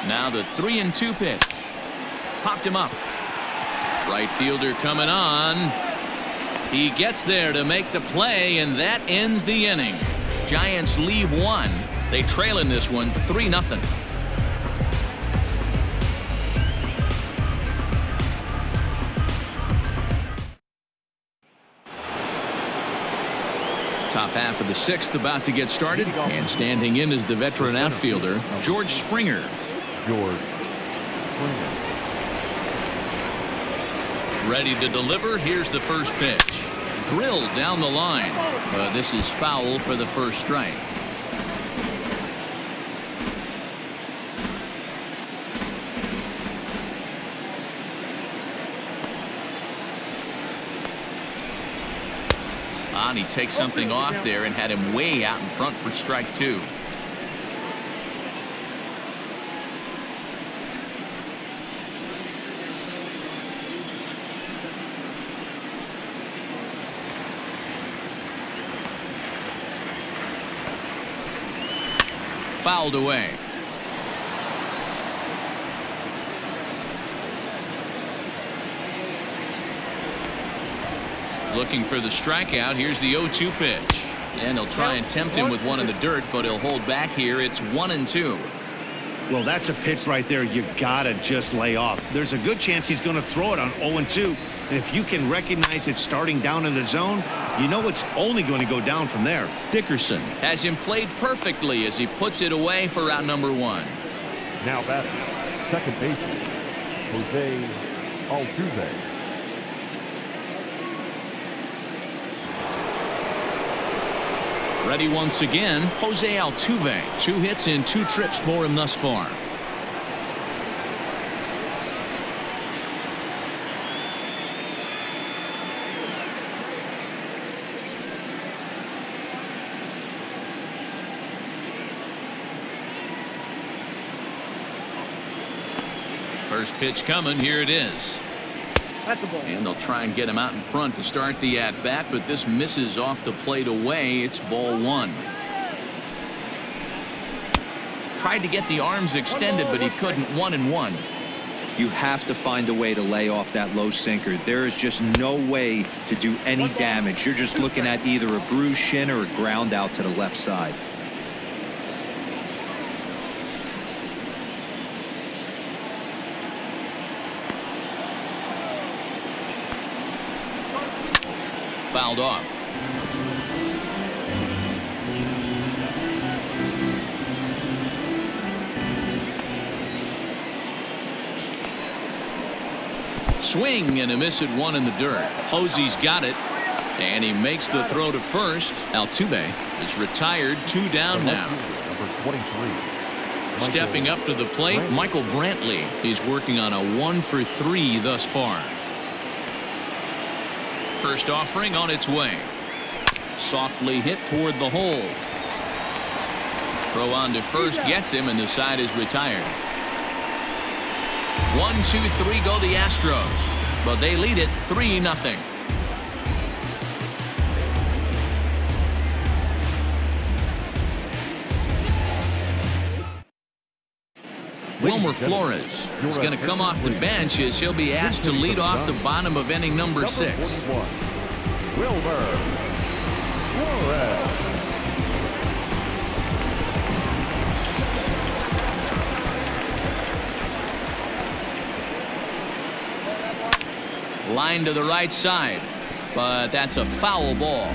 Now the 3-2 pitch. Popped him up. Right fielder coming on. He gets there to make the play, and that ends the inning. Giants leave 1. They trail in this one 3-0. Half of the sixth about to get started, and standing in is the veteran outfielder, George Springer. George Springer. Ready to deliver. Here's the first pitch. Drilled down the line. This is foul for the first strike. He takes something off there and had him way out in front for strike two. Fouled away. Looking for the strikeout. Here's the 0-2 pitch. And he'll try and tempt him with one in the dirt, but he'll hold back here. It's 1-2. Well, that's a pitch right there you gotta just lay off. There's a good chance he's going to throw it on 0-2. And if you can recognize it starting down in the zone, you know it's only going to go down from there. Dickerson has him played perfectly as he puts it away for out number one. Now batting, second baseman, Jose Altuve. Ready once again, Jose Altuve. 2 hits in 2 trips for him thus far. First pitch coming. Here it is. And they'll try and get him out in front to start the at-bat, but this misses off the plate away. It's ball 1. Tried to get the arms extended, but he couldn't. 1-1. You have to find a way to lay off that low sinker. There is just no way to do any damage. You're just looking at either a bruised shin or a ground out to the left side. Fouled off. Swing and a miss at 1 in the dirt. Posey's got it, and he makes the throw to first. Altuve is retired. 2 down now. Number 23. Stepping up to the plate, Michael Brantley. He's working on a 1 for 3 thus far. First offering on its way. Softly hit toward the hole. Throw on to first gets him, and the side is retired. 1, 2, 3 go the Astros, but they lead it 3-0. Wilmer Flores is going to come off the bench as he'll be asked to lead off the bottom of inning number 6. Wilmer Flores. Line to the right side, but that's a foul ball.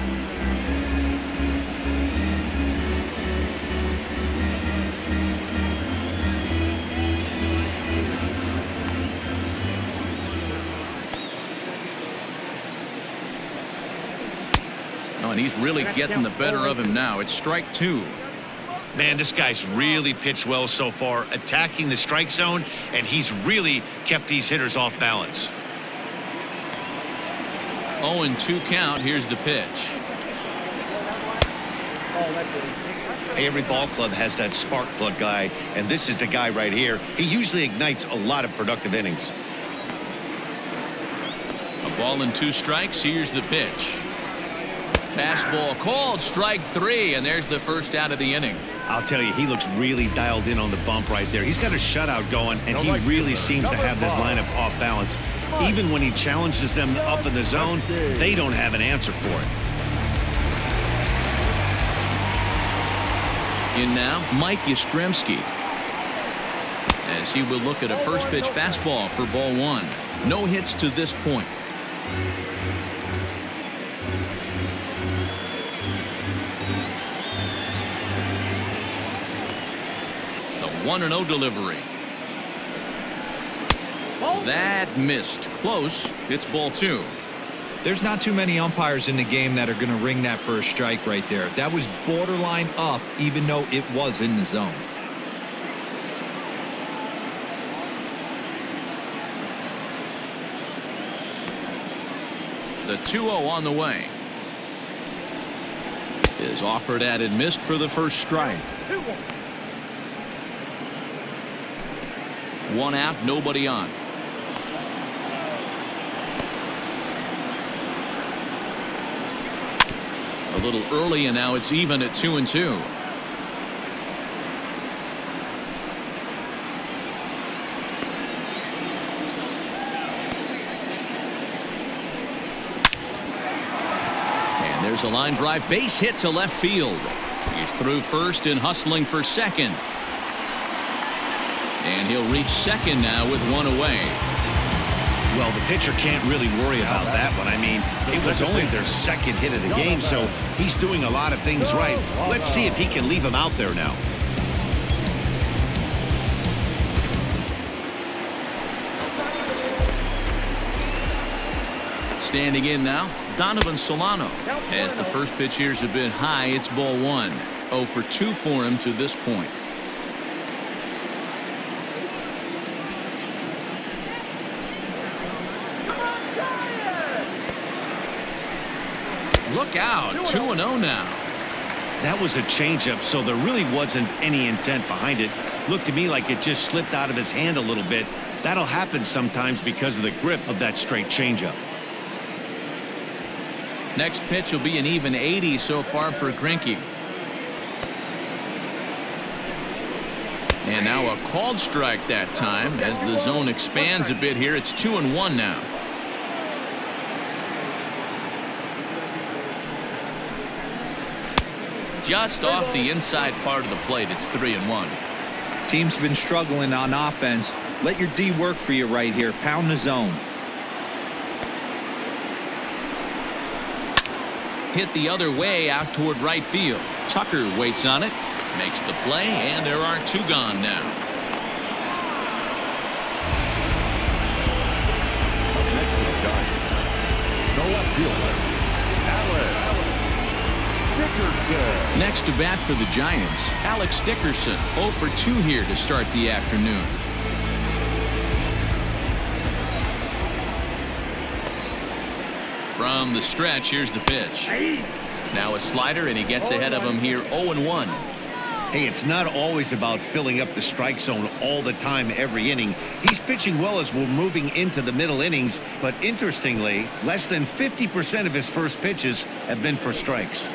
Oh, and he's really getting the better of him now. It's strike 2. Man, this guy's really pitched well so far, attacking the strike zone, and he's really kept these hitters off balance. 0-2 count. Here's the pitch. Hey, every ball club has that spark plug guy, and this is the guy right here. He usually ignites a lot of productive innings. A ball and 2 strikes. Here's the pitch. Fastball called, strike 3, and there's the first out of the inning. I'll tell you, he looks really dialed in on the bump right there. He's got a shutout going, and he really seems to have this lineup off balance. Even when he challenges them up in the zone, they don't have an answer for it. In now, Mike Yastrzemski, as he will look at a first pitch fastball for ball 1. No hits to this point. 1-0 delivery. That missed. Close. It's ball 2. There's not too many umpires in the game that are going to ring that for a strike right there. That was borderline up, even though it was in the zone. The 2-0 on the way. Is offered at and missed for the first strike. 1 out, nobody on. A little early, and now it's even at 2-2. And there's a line drive, base hit to left field. He's through first and hustling for second. And he'll reach second now with 1 away. Well, the pitcher can't really worry about that one. I mean, it was only their second hit of the game, so he's doing a lot of things right. Let's see if he can leave him out there now. Standing in now, Donovan Solano. As the first pitch here's a bit high, it's ball 1. 0 for 2 for him to this point. Look out, 2-0 now. That was a changeup, so there really wasn't any intent behind it. Looked to me like it just slipped out of his hand a little bit. That'll happen sometimes because of the grip of that straight changeup. Next pitch will be an even 80 so far for Greinke. And now a called strike that time as the zone expands a bit here. It's 2-1 now. Just off the inside part of the plate. It's 3-1. Team's been struggling on offense. Let your D work for you right here. Pound the zone. Hit the other way out toward right field. Tucker waits on it, makes the play, and there are 2 gone now. The left fielder, Alex Dickerson. Next to bat for the Giants, Alex Dickerson, 0 for 2 here to start the afternoon. From the stretch, here's the pitch. Now a slider, and he gets ahead of him here, 0-1. Hey, it's not always about filling up the strike zone all the time every inning. He's pitching well as we're moving into the middle innings, but interestingly, less than 50% of his first pitches have been for strikes.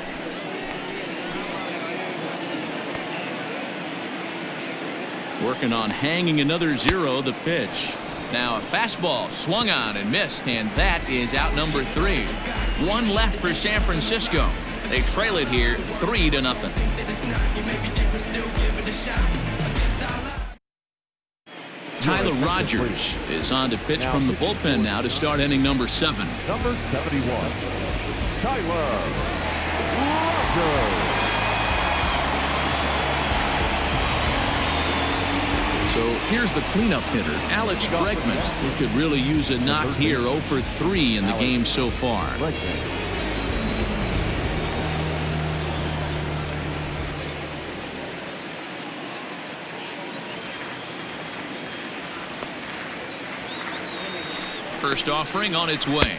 Working on hanging another 0, the pitch. Now a fastball swung on and missed, and that is out number 3. 1 left for San Francisco. They trail it here 3-0. Tyler Rogers is on to pitch from the bullpen now to start inning number 7. Number 71, Tyler Rogers. So here's the cleanup hitter, Alex Bregman, who could really use a knock here. 0 for 3 in the game so far. First offering on its way.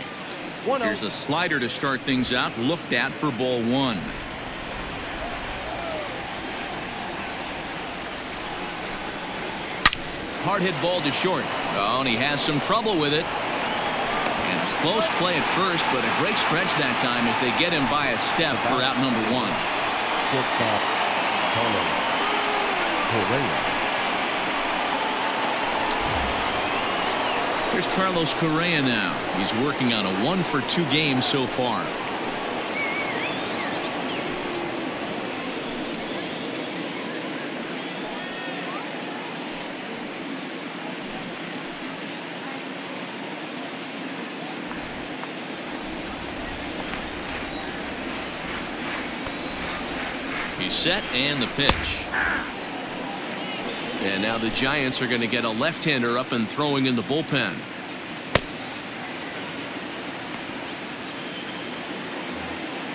Here's a slider to start things out, looked at for ball 1. Hard hit ball to short. Oh, and he has some trouble with it. And a close play at first, but a great stretch that time as they get him by a step for out number 1. Shortstop, Carlos Correa. Here's Carlos Correa now. He's working on a 1 for 2 game so far. He's set, and the pitch. And now the Giants are going to get a left-hander up and throwing in the bullpen.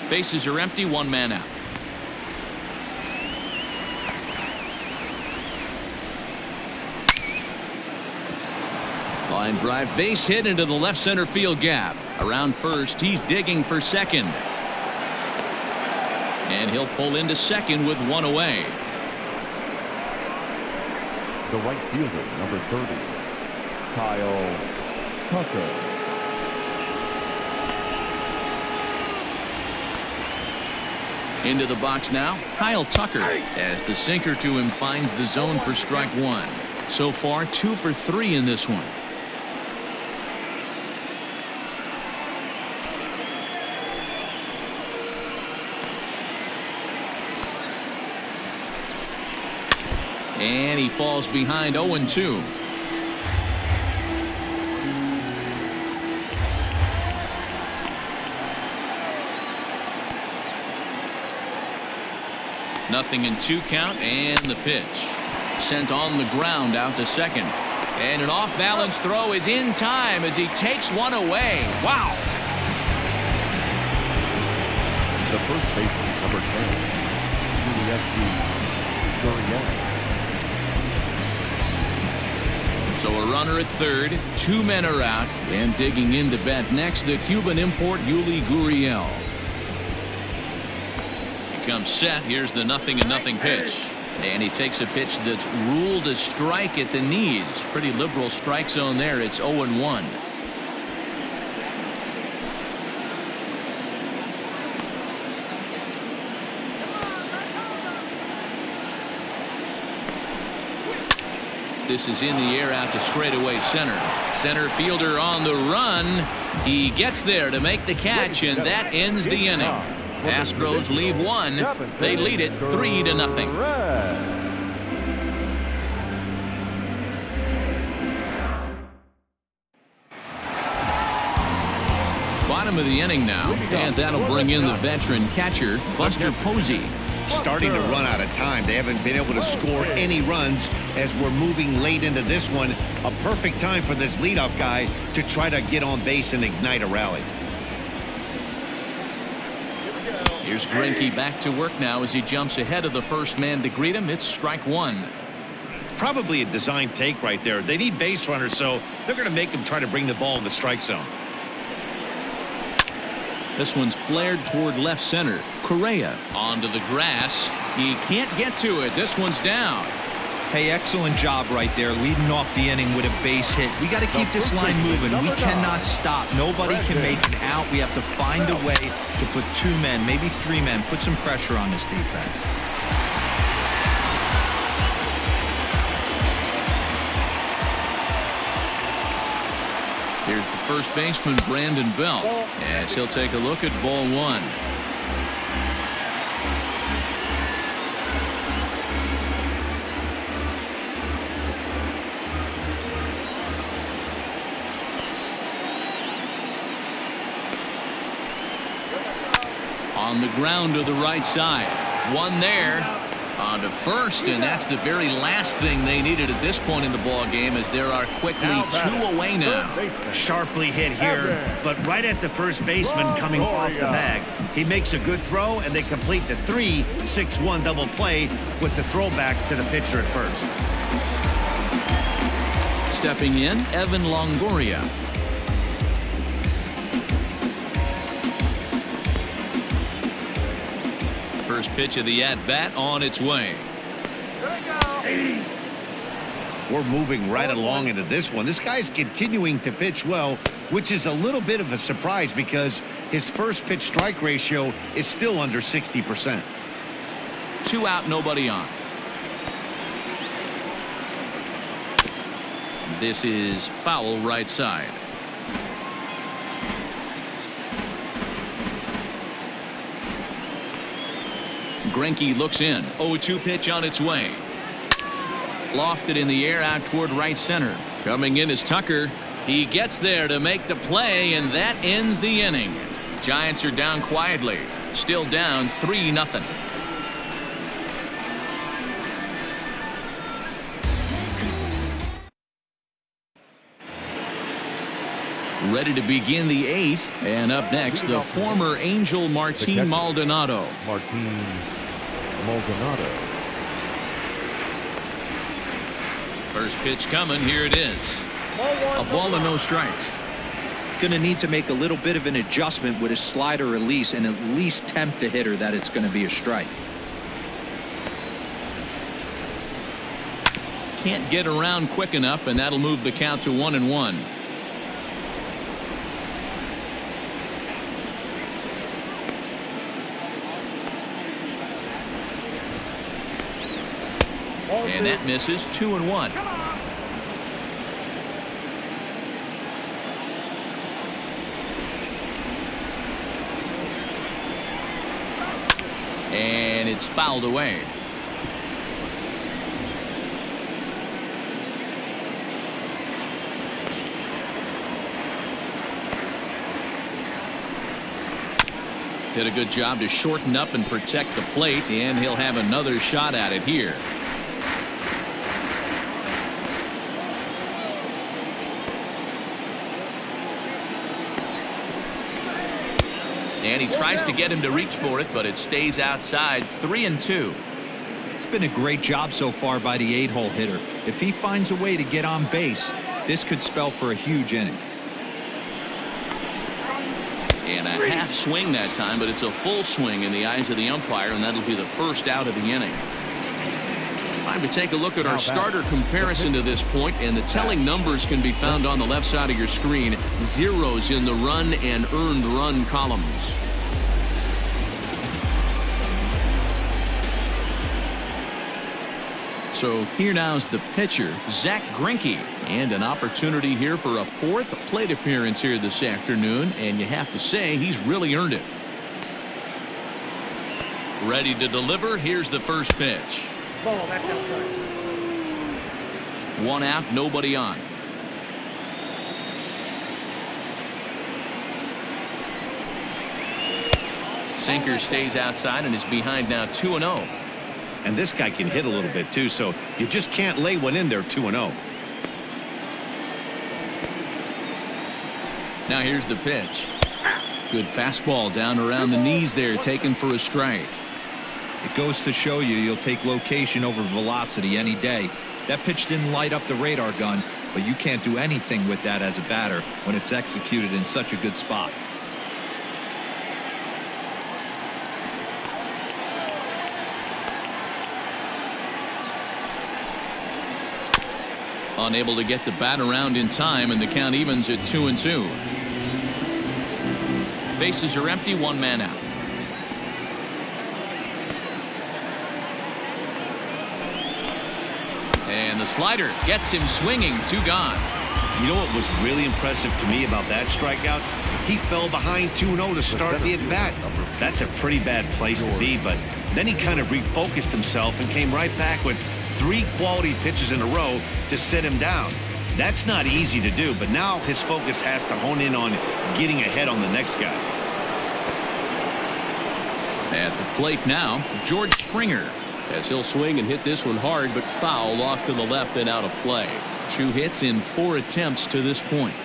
Bases are empty, one man out. Line drive, base hit into the left center field gap. Around first, he's digging for second. And he'll pull into second with one away. The right fielder, number 30, Kyle Tucker. Into the box now, Kyle Tucker, as the sinker to him finds the zone for strike one. So far, 2 for 3 in this one. And he falls behind 0-2. Nothing in 2 count, and the pitch. Sent on the ground out to second. And an off-balance throw is in time as he takes one away. Wow. The first baseman, number 10, Gurriel. So a runner at third, 2 men are out, and digging in to bat next, the Cuban import Yuli Gurriel. He comes set. Here's the 0-0 pitch. And he takes a pitch that's ruled a strike at the knees. Pretty liberal strike zone there. It's 0-1. This is in the air out to straightaway center. Center fielder on the run. He gets there to make the catch, and that ends the inning. Astros leave one. They lead it 3-0. Bottom of the inning now, and that'll bring in the veteran catcher, Buster Posey. Starting to run out of time. They haven't been able to score any runs as we're moving late into this one. A perfect time for this leadoff guy to try to get on base and ignite a rally. Here's Greinke back to work now as he jumps ahead of the first man to greet him. It's strike one. Probably a design take right there. They need base runners, so they're going to make them try to bring the ball in the strike zone. This one's flared toward left center. Correa onto the grass. He can't get to it. This one's down. Hey, excellent job right there, leading off the inning with a base hit. We got to keep this line moving. We cannot stop. Nobody can make an out. We have to find a way to put 2 men, maybe 3 men, put some pressure on this defense. Here's the first baseman, Brandon Belt, as he'll take a look at ball one. On the ground to the right side. One there. On to first, and that's the very last thing they needed at this point in the ball game, as there are quickly 2 away now. Sharply hit here, but right at the first baseman coming off the bag. He makes a good throw, and they complete the 3-6-1 double play with the throwback to the pitcher at first. Stepping in, Evan Longoria. First pitch of the at-bat on its way. We're moving right along into this one. This guy's continuing to pitch well, which is a little bit of a surprise because his first pitch strike ratio is still under 60%. 2 out, nobody on. This is foul right side. Greinke looks in. 0-2 pitch on its way. Lofted in the air out toward right center. Coming in is Tucker. He gets there to make the play, and that ends the inning. Giants are down quietly. Still down 3-0. Ready to begin the 8th. And up next, the former Angel Martin Maldonado. Martin Maldonado. First pitch coming. Here it is. A ball and no strikes. Going to need to make a little bit of an adjustment with his slider release and at least tempt the hitter that it's going to be a strike. Can't get around quick enough, and that'll move the count to 1-1. And that misses. 2-1. And it's fouled away. Did a good job to shorten up and protect the plate, and he'll have another shot at it here. And he tries to get him to reach for it, but it stays outside. 3-2. It's been a great job so far by the 8-hole hitter. If he finds a way to get on base, this could spell for a huge inning. And a half swing that time, but it's a full swing in the eyes of the umpire, and that'll be the first out of the inning. Time to take a look at our starter comparison to this point, and the telling numbers can be found on the left side of your screen. Zeros in the run and earned run columns. So here now's the pitcher, Zach Greinke, and an opportunity here for a 4th plate appearance here this afternoon, and you have to say he's really earned it. Ready to deliver. Here's the first pitch. Ball, that's outside. 1 out, nobody on. Sinker stays outside and is behind now 2-0. And this guy can hit a little bit too, so you just can't lay one in there 2-0. Now here's the pitch. Good fastball down around the knees there, taken for a strike. It goes to show you you'll take location over velocity any day. That pitch didn't light up the radar gun, but you can't do anything with that as a batter when it's executed in such a good spot. Unable to get the bat around in time, and the count evens at 2-2. Bases are empty, 1 man out. And the slider gets him swinging. 2 gone. You know what was really impressive to me about that strikeout? He fell behind 2-0 to start the at-bat. That's a pretty bad place to be, but then he kind of refocused himself and came right back with 3 quality pitches in a row to sit him down. That's not easy to do, but now his focus has to hone in on getting ahead on the next guy. At the plate now, George Springer, as he'll swing and hit this one hard, but foul off to the left and out of play. 2 hits in 4 attempts to this point.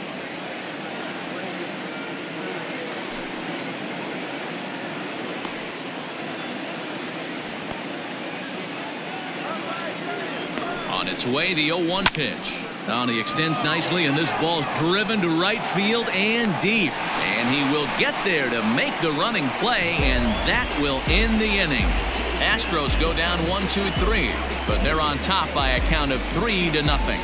On its way, the 0-1 pitch. Now he extends nicely, and this ball's driven to right field and deep. And he will get there to make the running play, and that will end the inning. Astros go down 1-2-3, but they're on top by a count of 3-0.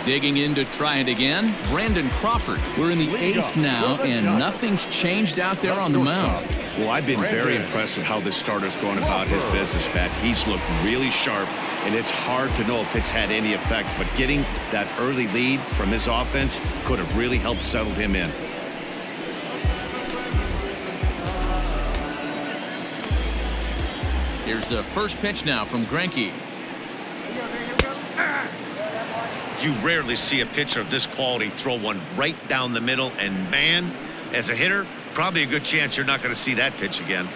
Digging in to try it again, Brandon Crawford. We're in the 8th now, and nothing's changed out there on the mound. Well, I've been very impressed with how this starter's going about his business, Pat. He's looked really sharp, and it's hard to know if it's had any effect, but getting that early lead from his offense could have really helped settle him in. Here's the first pitch now from Greinke. You rarely see a pitcher of this quality throw one right down the middle, and man, as a hitter, probably a good chance you're not going to see that pitch again.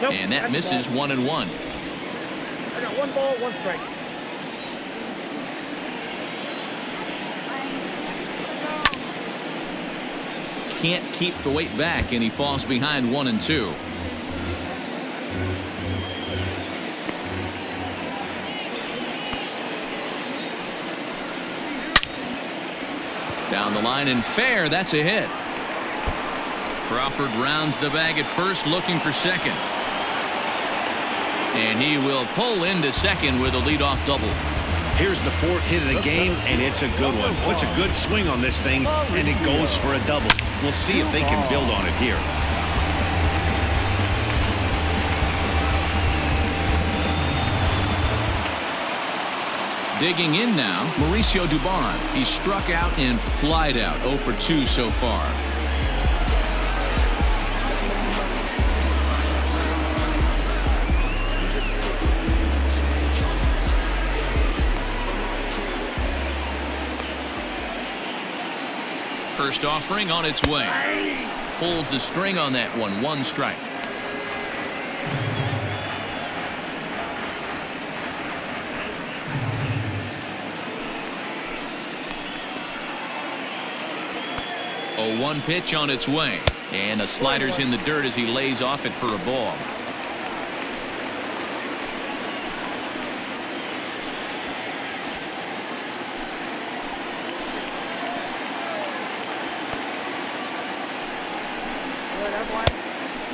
Nope, And that that's misses ball. 1-1. I got 1 ball, 1 strike. Can't keep the weight back, and he falls behind 1-2. Down the line and fair. That's a hit. Crawford rounds the bag at first, looking for second. And he will pull into second with a leadoff double. Here's the 4th hit of the game, and it's a good one. Puts a good swing on this thing, and it goes for a double. We'll see if they can build on it here. Digging in now, Mauricio Dubon. He struck out and flied out. 0 for 2 so far. First offering on its way. Pulls the string on that one. 1 strike. A 1 pitch on its way. And a slider's in the dirt as he lays off it for a ball.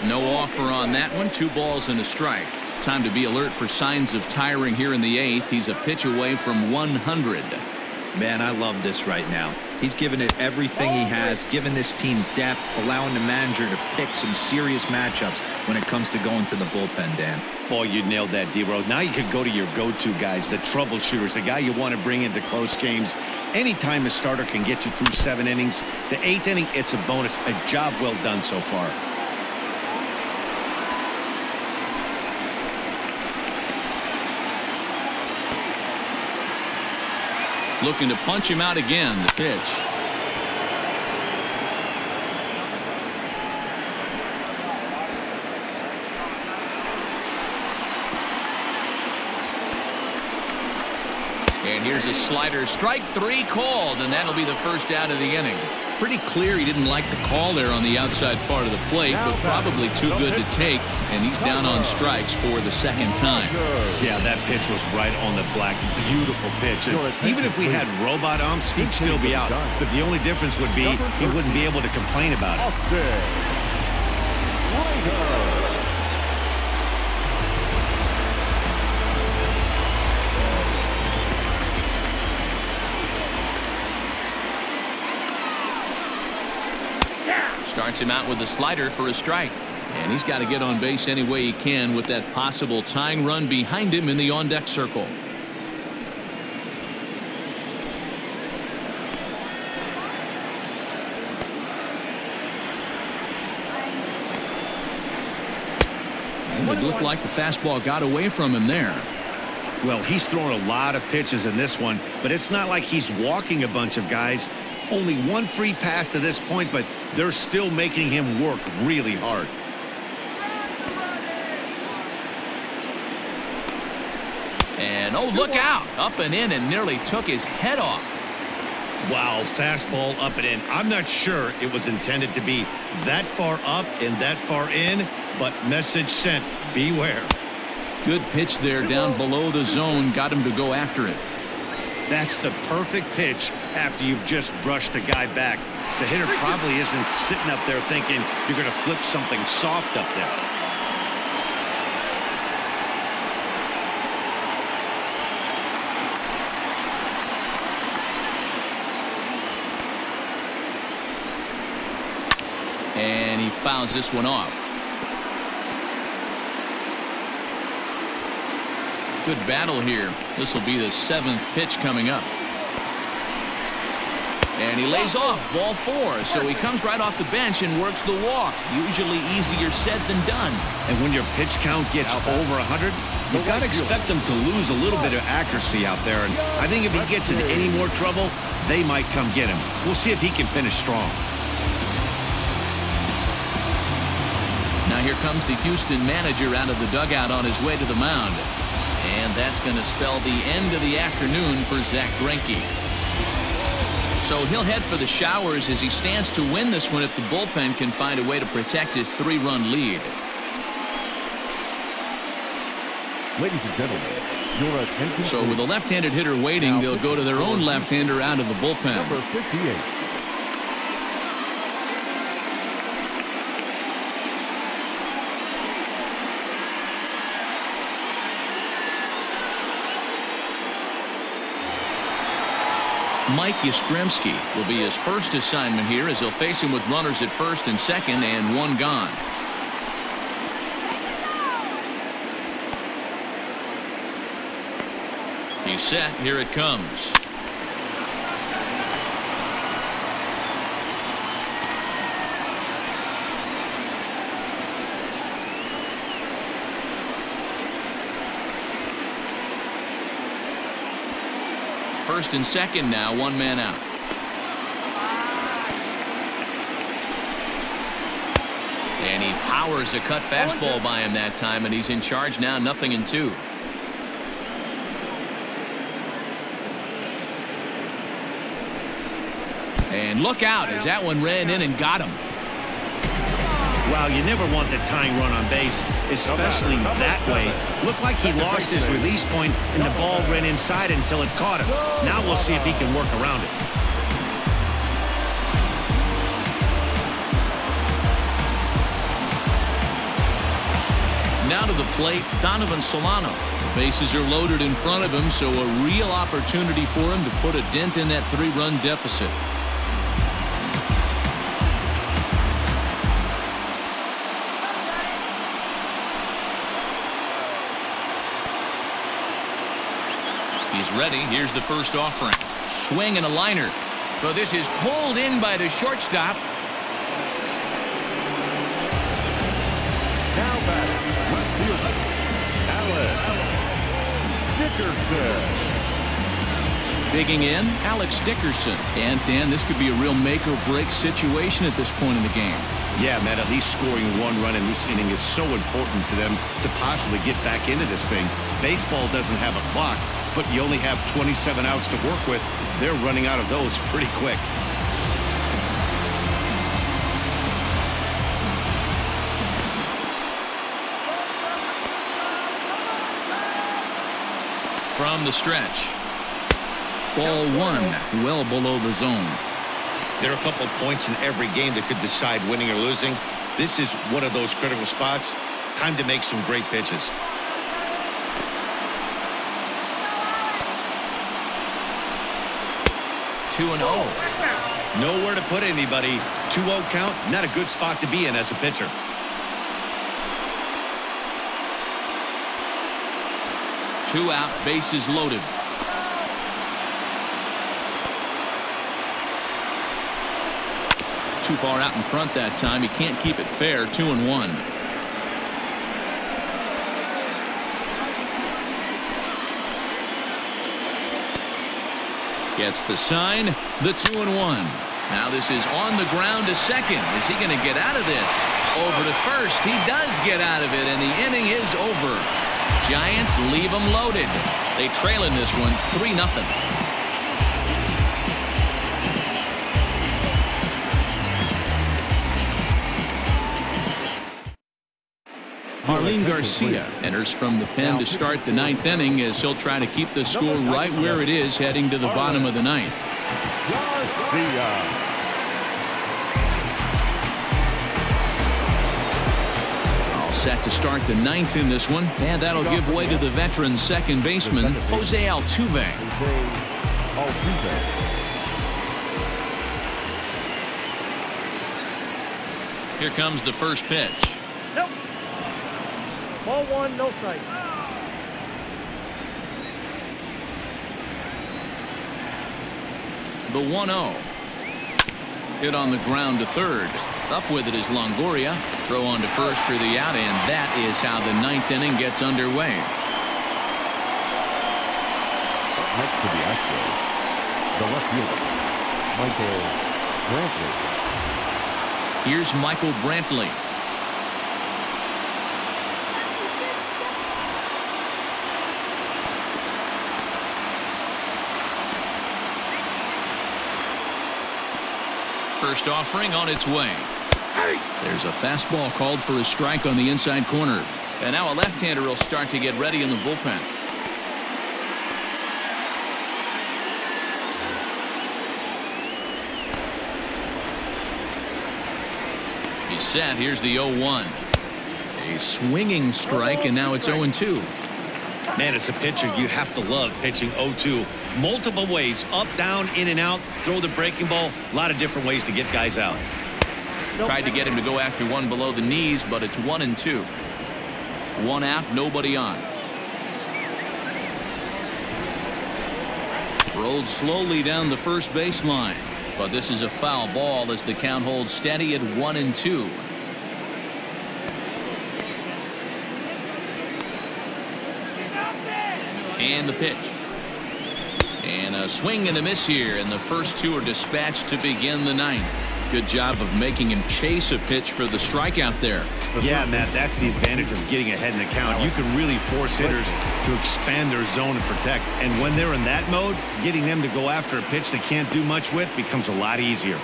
No offer on that one. 2 balls and a strike. Time to be alert for signs of tiring here in the 8th. He's a pitch away from 100. Man, I love this right now. He's given it everything he has, given this team depth, allowing the manager to pick some serious matchups when it comes to going to the bullpen, Dan. Boy, you nailed that, D-Row. Now you could go to your go-to guys, the troubleshooters, the guy you want to bring into close games. Anytime a starter can get you through 7 innings, the 8th inning, it's a bonus. A job well done so far. Looking to punch him out again. The pitch. And here's a slider. Strike 3 called, and that'll be the first out of the inning. Pretty clear he didn't like the call there on the outside part of the plate, but probably too good to take, and he's down on strikes for the 2nd time. Yeah, that pitch was right on the black. Beautiful pitch. And even if we had robot umps, he'd still be out. But the only difference would be he wouldn't be able to complain about it. Starts him out with a slider for a strike. And he's got to get on base any way he can with that possible tying run behind him in the on-deck circle. And it looked like the fastball got away from him there. Well, he's thrown a lot of pitches in this one, but it's not like he's walking a bunch of guys. Only 1 free pass to this point, but they're still making him work really hard. And oh, look out. Up and in and nearly took his head off. Wow, fastball up and in. I'm not sure it was intended to be that far up and that far in, but message sent. Beware. Good pitch there down below the zone. Got him to go after it. That's the perfect pitch after you've just brushed a guy back. The hitter probably isn't sitting up there thinking you're going to flip something soft up there. And he fouls this one off. Good battle here. This will be the 7th pitch coming up. And he lays off. Ball 4. So he comes right off the bench and works the walk. Usually easier said than done. And when your pitch count gets over 100, you've got to expect him to lose a little bit of accuracy out there. And I think if he gets in any more trouble, they might come get him. We'll see if he can finish strong. Now here comes the Houston manager out of the dugout on his way to the mound. And that's going to spell the end of the afternoon for Zach Greinke. So he'll head for the showers as he stands to win this one if the bullpen can find a way to protect his 3-run lead. Ladies and gentlemen, your attention. So with a left-handed hitter waiting, they'll go to their own left-hander out of the bullpen. Number 58. Mike Yastrzemski will be his first assignment here as he'll face him with runners at first and second and one gone. He's set. Here it comes. First and second now, one man out. And he powers a cut fastball by him that time, and he's in charge now, 0-2. And look out as that one ran in and got him. Wow, you never want the tying run on base, especially that way. Looked like he lost his release point and the ball ran inside until it caught him. Now we'll see if he can work around it. Now to the plate, Donovan Solano. The bases are loaded in front of him, so a real opportunity for him to put a dent in that 3-run deficit. He's ready. Here's the first offering. Swing and a liner. But this is pulled in by the shortstop. Now batting, left fielder, Alex Dickerson. Digging in, Alex Dickerson. And Dan, this could be a real make-or-break situation at this point in the game. Yeah, Matt, at least scoring one run in this inning is so important to them to possibly get back into this thing. Baseball doesn't have a clock, but you only have 27 outs to work with. They're running out of those pretty quick. From the stretch. Ball one, well below the zone. There are a couple of points in every game that could decide winning or losing. This is one of those critical spots. Time to make some great pitches. Two and 0. Nowhere to put anybody. 2-0 count, not a good spot to be in as a pitcher. Two out, bases loaded. Too far out in front that time. He can't keep it fair. 2-1. Gets the sign. The 2-1. Now this is on the ground to second. Is he going to get out of this? Over to first. He does get out of it, and the inning is over. Giants leave them loaded. They trail in this one 3-0. Marlene Garcia enters from the pen to start the 9th inning as he'll try to keep the score right where it is heading to the bottom of the 9th. All set to start the 9th in this one, and that'll give way to the veteran second baseman, Jose Altuve. Here comes the first pitch. Nope. Ball one, no strike. The 1-0. Hit on the ground to third. Up with it is Longoria. Throw on to first for the out, and that is how the 9th inning gets underway. Next to the Astros, the left fielder, Michael Brantley. Here's Michael Brantley. First offering on its way. There's a fastball called for a strike on the inside corner. And now a left-hander will start to get ready in the bullpen. He's set. Here's the 0-1. A swinging strike, and now it's 0-2. Man, as a pitcher, you have to love pitching 0-2. Multiple ways, up, down, in and out, throw the breaking ball. A lot of different ways to get guys out. Tried to get him to go after one below the knees, but it's 1-2. One out, nobody on. Rolled slowly down the first baseline, but this is a foul ball as the count holds steady at 1-2. And the pitch. And a swing and a miss here, and the first two are dispatched to begin the ninth. Good job of making him chase a pitch for the strikeout there. Yeah, Matt, that's the advantage of getting ahead in the count. You can really force hitters to expand their zone and protect. And when they're in that mode, getting them to go after a pitch they can't do much with becomes a lot easier.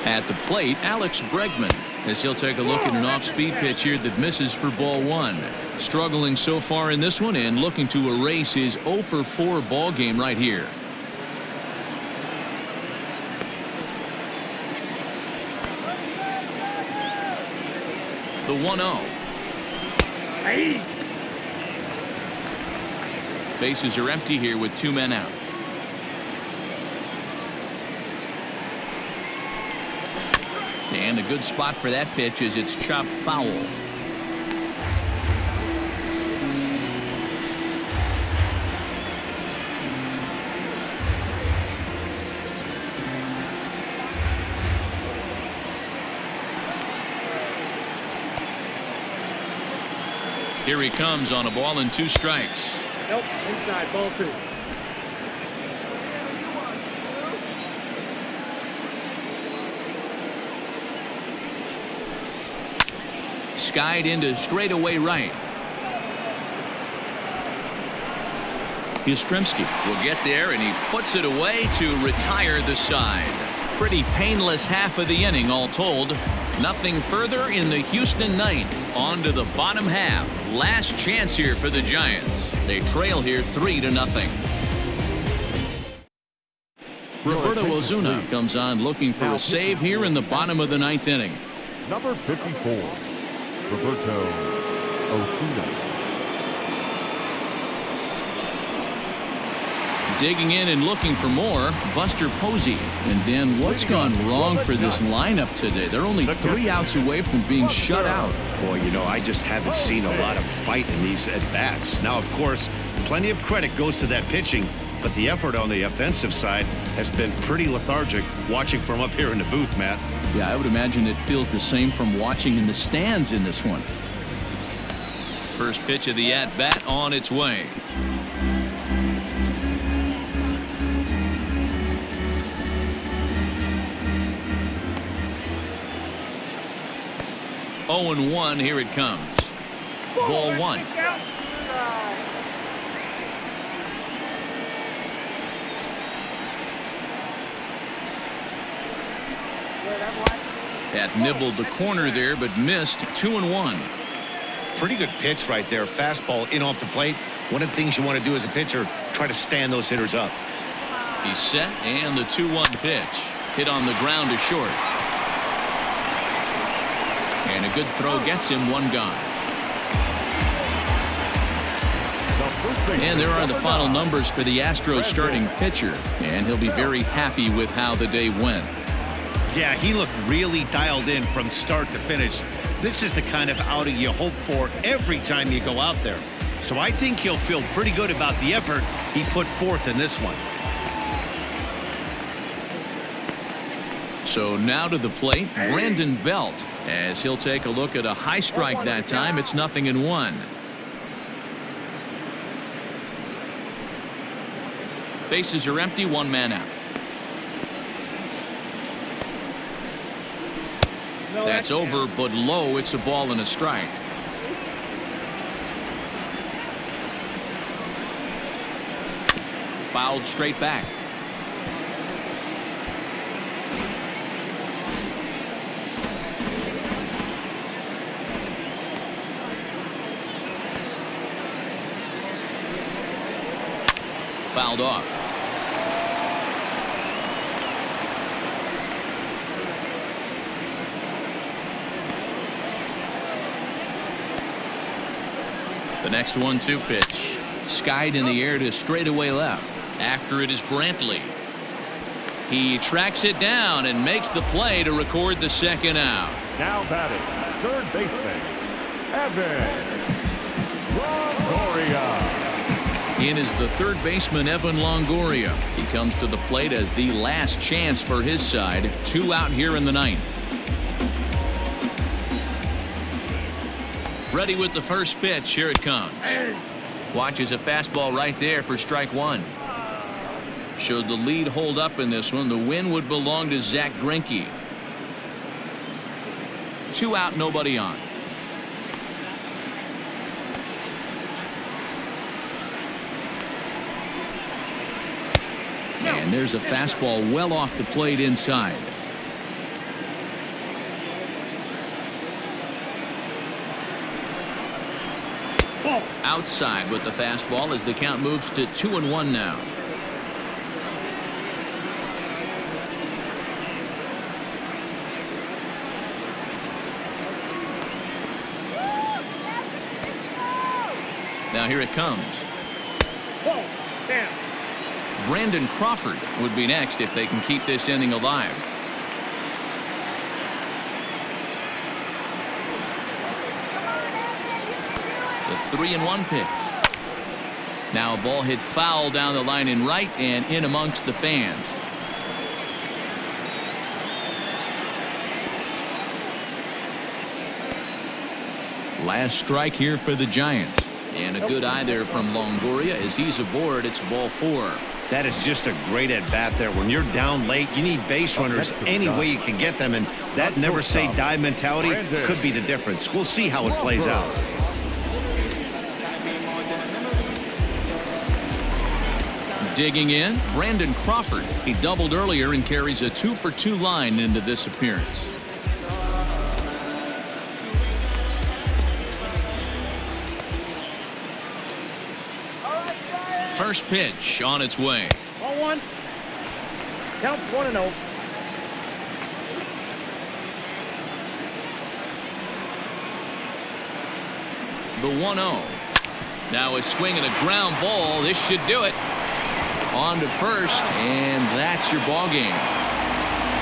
At the plate, Alex Bregman, as he'll take a look at an off-speed pitch here that misses for ball one. Struggling so far in this one and looking to erase his 0-for-4 ball game right here. The 1-0. Bases are empty here with two men out. And a good spot for that pitch as it's chopped foul. Here he comes on a ball and two strikes. Nope, inside, ball two. Skied into straightaway right. Yastrzemski will get there, and he puts it away to retire the side. Pretty painless half of the inning all told. Nothing further in the Houston ninth. On to the bottom half. Last chance here for the Giants. They trail here 3-0. Roberto Ozuna comes on looking for a save here in the bottom of the ninth inning. Number 54, Roberto Ozuna. Digging in and looking for more, Buster Posey. And then what's gone wrong for this lineup today? They're only 3 outs away from being shut out. Boy, you know, I just haven't seen a lot of fight in these at-bats. Now, of course, plenty of credit goes to that pitching, but the effort on the offensive side has been pretty lethargic watching from up here in the booth, Matt. Yeah, I would imagine it feels the same from watching in the stands in this one. First pitch of the at-bat on its way. Oh, 0-1, here it comes. Ball one. That nibbled the corner there, but missed. 2-1. Pretty good pitch right there. Fastball in off the plate. One of the things you want to do as a pitcher, try to stand those hitters up. He's set, and the 2-1 pitch. Hit on the ground to short. And a good throw gets him one gone. And there are the final numbers for the Astros starting pitcher. And he'll be very happy with how the day went. Yeah, he looked really dialed in from start to finish. This is the kind of outing you hope for every time you go out there. So I think he'll feel pretty good about the effort he put forth in this one. So now to the plate, Brandon Belt, as he'll take a look at a high strike that time. It's 0-1. Bases are empty, one man out. That's over, but low. It's a ball and a strike. Fouled straight back. fouled off. The next 1-2 pitch. Skied in the air to straightaway left. After it is Brantley. He tracks it down and makes the play to record the second out. Now batting, third baseman, Evan Longoria. In is the third baseman, Evan Longoria. He comes to the plate as the last chance for his side. 2 out here in the ninth. Ready with the first pitch. Here it comes. Watches a fastball right there for strike 1. Should the lead hold up in this one, the win would belong to Zach Greinke. 2 out, nobody on. And there's a fastball well off the plate inside. Outside with the fastball as the count moves to 2-1 now. Now here it comes. Brandon Crawford would be next if they can keep this inning alive. The 3-1 pitch. Now a ball hit foul down the line in right and in amongst the fans. Last strike here for the Giants. And a good eye there from Longoria as he's aboard. It's ball 4. That is just a great at bat there. When you're down late, you need base runners any way you can get them, and that never say die mentality could be the difference. We'll see how it plays out. Digging in, Brandon Crawford. He doubled earlier and carries a 2-for-2 line into this appearance. First pitch on its way. 1-1. Counts 1-0. The 1-0. Now a swing and a ground ball. This should do it. On to first, and that's your ball game.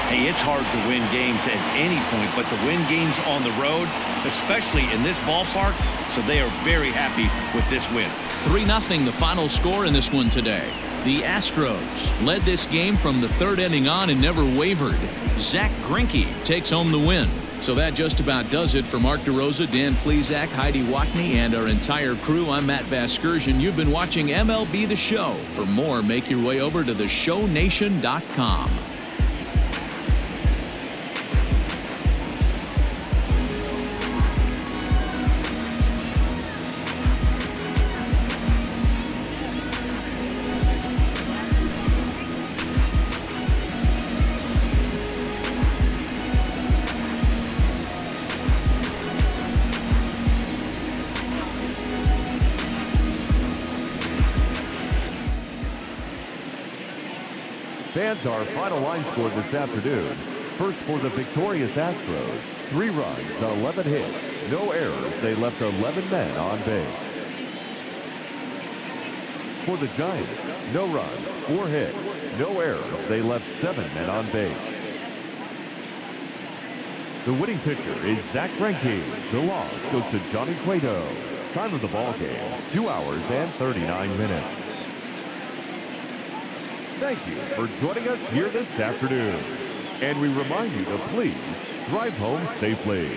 Hey, it's hard to win games at any point, but to win games on the road, especially in this ballpark, so they are very happy with this win. 3-0 the final score in this one today. The Astros led this game from the third inning on and never wavered. Zach Greinke takes home the win. So that just about does it for Mark DeRosa, Dan Plesac, Heidi Wackney, and our entire crew. I'm Matt Vasgersian. You've been watching MLB The Show. For more, make your way over to theshownation.com. Fans, our final line score this afternoon. First for the victorious Astros. 3 runs, 11 hits, no errors. They left 11 men on base. For the Giants, no runs, 4 hits, no errors. They left 7 men on base. The winning pitcher is Zach Greinke. The loss goes to Johnny Cueto. Time of the ball game, 2 hours and 39 minutes. Thank you for joining us here this afternoon. And we remind you to please drive home safely.